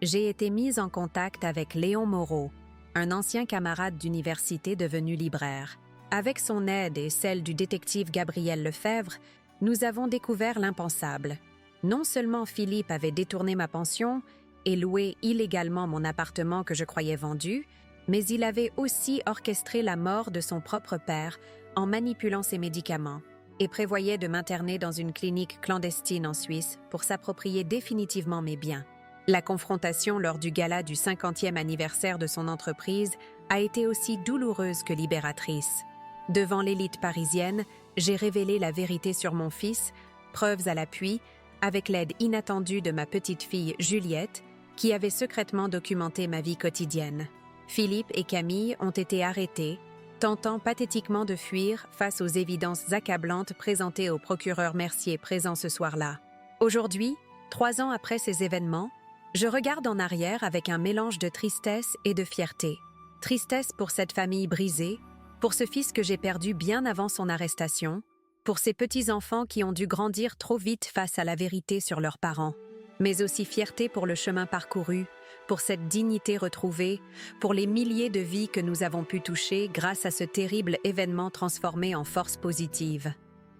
j'ai été mise en contact avec Léon Moreau, un ancien camarade d'université devenu libraire. Avec son aide et celle du détective Gabriel Lefebvre, nous avons découvert l'impensable. Non seulement Philippe avait détourné ma pension et loué illégalement mon appartement que je croyais vendu, mais il avait aussi orchestré la mort de son propre père en manipulant ses médicaments et prévoyait de m'interner dans une clinique clandestine en Suisse pour s'approprier définitivement mes biens. La confrontation lors du gala du 50e anniversaire de son entreprise a été aussi douloureuse que libératrice. Devant l'élite parisienne, j'ai révélé la vérité sur mon fils, preuves à l'appui, avec l'aide inattendue de ma petite-fille Juliette, qui avait secrètement documenté ma vie quotidienne. Philippe et Camille ont été arrêtés, tentant pathétiquement de fuir face aux évidences accablantes présentées au procureur Mercier présent ce soir-là. Aujourd'hui, 3 ans après ces événements, Je regarde en arrière avec un mélange de tristesse et de fierté. Tristesse pour cette famille brisée, pour ce fils que j'ai perdu bien avant son arrestation, pour ces petits-enfants qui ont dû grandir trop vite face à la vérité sur leurs parents, mais aussi fierté pour le chemin parcouru, pour cette dignité retrouvée, pour les milliers de vies que nous avons pu toucher grâce à ce terrible événement transformé en force positive.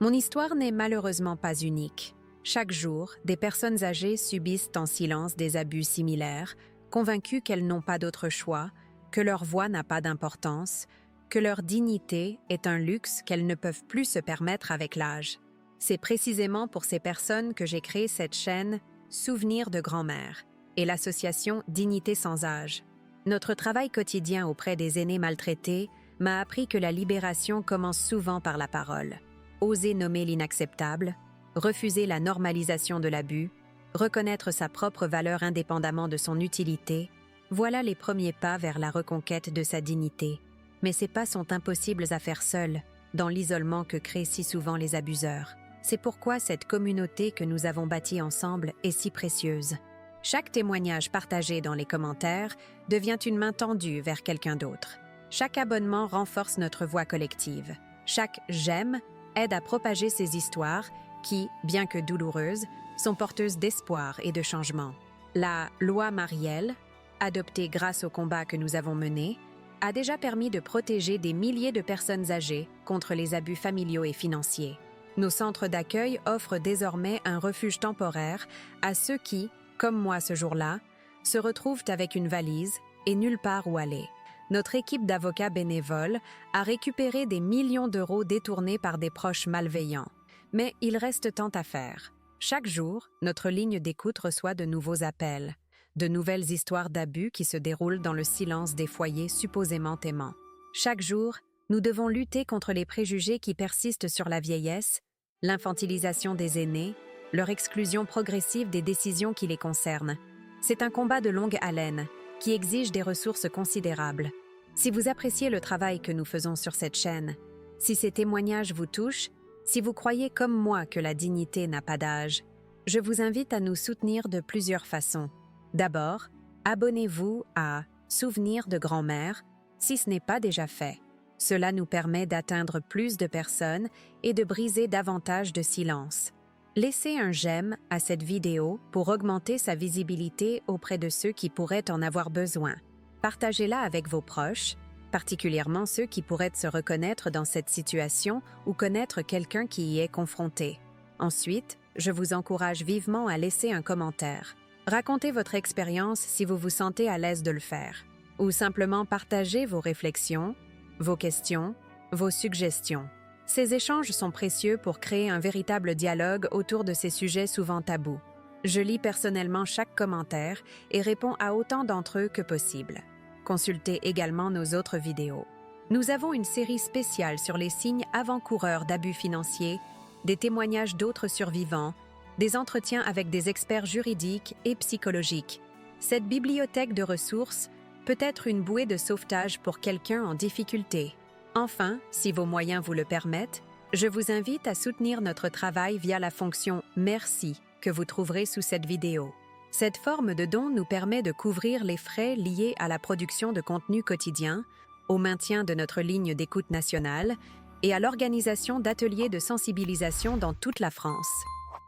Mon histoire n'est malheureusement pas unique. Chaque jour, des personnes âgées subissent en silence des abus similaires, convaincues qu'elles n'ont pas d'autre choix, que leur voix n'a pas d'importance, que leur dignité est un luxe qu'elles ne peuvent plus se permettre avec l'âge. C'est précisément pour ces personnes que j'ai créé cette chaîne Souvenirs de grand-mère et l'association Dignité sans âge. Notre travail quotidien auprès des aînés maltraités m'a appris que la libération commence souvent par la parole. Oser nommer l'inacceptable, refuser la normalisation de l'abus, reconnaître sa propre valeur indépendamment de son utilité, voilà les premiers pas vers la reconquête de sa dignité. Mais ces pas sont impossibles à faire seuls, dans l'isolement que créent si souvent les abuseurs. C'est pourquoi cette communauté que nous avons bâtie ensemble est si précieuse. Chaque témoignage partagé dans les commentaires devient une main tendue vers quelqu'un d'autre. Chaque abonnement renforce notre voix collective. Chaque « j'aime » aide à propager ces histoires qui, bien que douloureuses, sont porteuses d'espoir et de changement. La loi Marielle, adoptée grâce au combat que nous avons mené, a déjà permis de protéger des milliers de personnes âgées contre les abus familiaux et financiers. Nos centres d'accueil offrent désormais un refuge temporaire à ceux qui, comme moi ce jour-là, se retrouvent avec une valise et nulle part où aller. Notre équipe d'avocats bénévoles a récupéré des millions d'euros détournés par des proches malveillants. Mais il reste tant à faire. Chaque jour, notre ligne d'écoute reçoit de nouveaux appels, de nouvelles histoires d'abus qui se déroulent dans le silence des foyers supposément aimants. Chaque jour, nous devons lutter contre les préjugés qui persistent sur la vieillesse, l'infantilisation des aînés, leur exclusion progressive des décisions qui les concernent. C'est un combat de longue haleine, qui exige des ressources considérables. Si vous appréciez le travail que nous faisons sur cette chaîne, si ces témoignages vous touchent, si vous croyez comme moi que la dignité n'a pas d'âge, je vous invite à nous soutenir de plusieurs façons. D'abord, abonnez-vous à Souvenirs de grand-mère si ce n'est pas déjà fait. Cela nous permet d'atteindre plus de personnes et de briser davantage de silence. Laissez un j'aime à cette vidéo pour augmenter sa visibilité auprès de ceux qui pourraient en avoir besoin. Partagez-la avec vos proches, particulièrement ceux qui pourraient se reconnaître dans cette situation ou connaître quelqu'un qui y est confronté. Ensuite, je vous encourage vivement à laisser un commentaire. Racontez votre expérience si vous vous sentez à l'aise de le faire, ou simplement partagez vos réflexions, vos questions, vos suggestions. Ces échanges sont précieux pour créer un véritable dialogue autour de ces sujets souvent tabous. Je lis personnellement chaque commentaire et réponds à autant d'entre eux que possible. Consultez également nos autres vidéos. Nous avons une série spéciale sur les signes avant-coureurs d'abus financiers, des témoignages d'autres survivants, des entretiens avec des experts juridiques et psychologiques. Cette bibliothèque de ressources peut être une bouée de sauvetage pour quelqu'un en difficulté. Enfin, si vos moyens vous le permettent, je vous invite à soutenir notre travail via la fonction « Merci » que vous trouverez sous cette vidéo. Cette forme de don nous permet de couvrir les frais liés à la production de contenu quotidien, au maintien de notre ligne d'écoute nationale et à l'organisation d'ateliers de sensibilisation dans toute la France.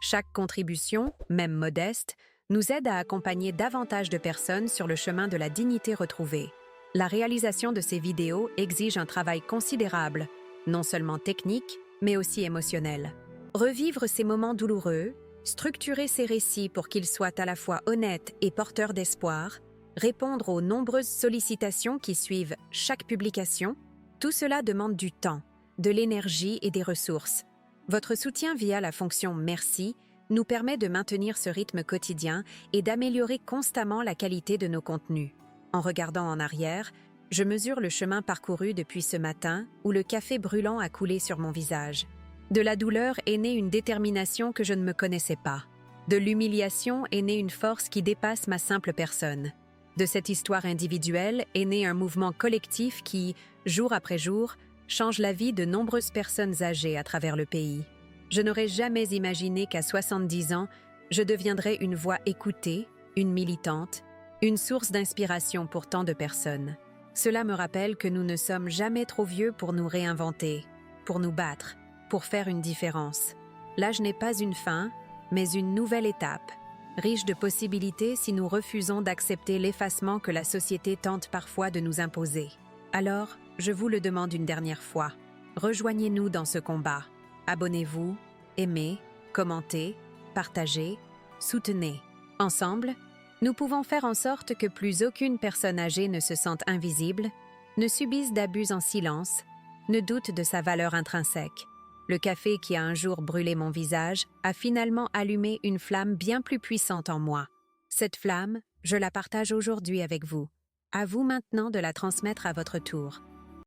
Chaque contribution, même modeste, nous aide à accompagner davantage de personnes sur le chemin de la dignité retrouvée. La réalisation de ces vidéos exige un travail considérable, non seulement technique, mais aussi émotionnel. Revivre ces moments douloureux, structurer ces récits pour qu'ils soient à la fois honnêtes et porteurs d'espoir, répondre aux nombreuses sollicitations qui suivent chaque publication, tout cela demande du temps, de l'énergie et des ressources. Votre soutien via la fonction « Merci » nous permet de maintenir ce rythme quotidien et d'améliorer constamment la qualité de nos contenus. En regardant en arrière, je mesure le chemin parcouru depuis ce matin où le café brûlant a coulé sur mon visage. De la douleur est née une détermination que je ne me connaissais pas. De l'humiliation est née une force qui dépasse ma simple personne. De cette histoire individuelle est né un mouvement collectif qui, jour après jour, change la vie de nombreuses personnes âgées à travers le pays. Je n'aurais jamais imaginé qu'à 70 ans, je deviendrais une voix écoutée, une militante, une source d'inspiration pour tant de personnes. Cela me rappelle que nous ne sommes jamais trop vieux pour nous réinventer, pour nous battre, pour faire une différence. L'âge n'est pas une fin, mais une nouvelle étape, riche de possibilités si nous refusons d'accepter l'effacement que la société tente parfois de nous imposer. Alors, je vous le demande une dernière fois, rejoignez-nous dans ce combat. Abonnez-vous, aimez, commentez, partagez, soutenez. Ensemble, nous pouvons faire en sorte que plus aucune personne âgée ne se sente invisible, ne subisse d'abus en silence, ne doute de sa valeur intrinsèque. Le café qui a un jour brûlé mon visage a finalement allumé une flamme bien plus puissante en moi. Cette flamme, je la partage aujourd'hui avec vous. À vous maintenant de la transmettre à votre tour.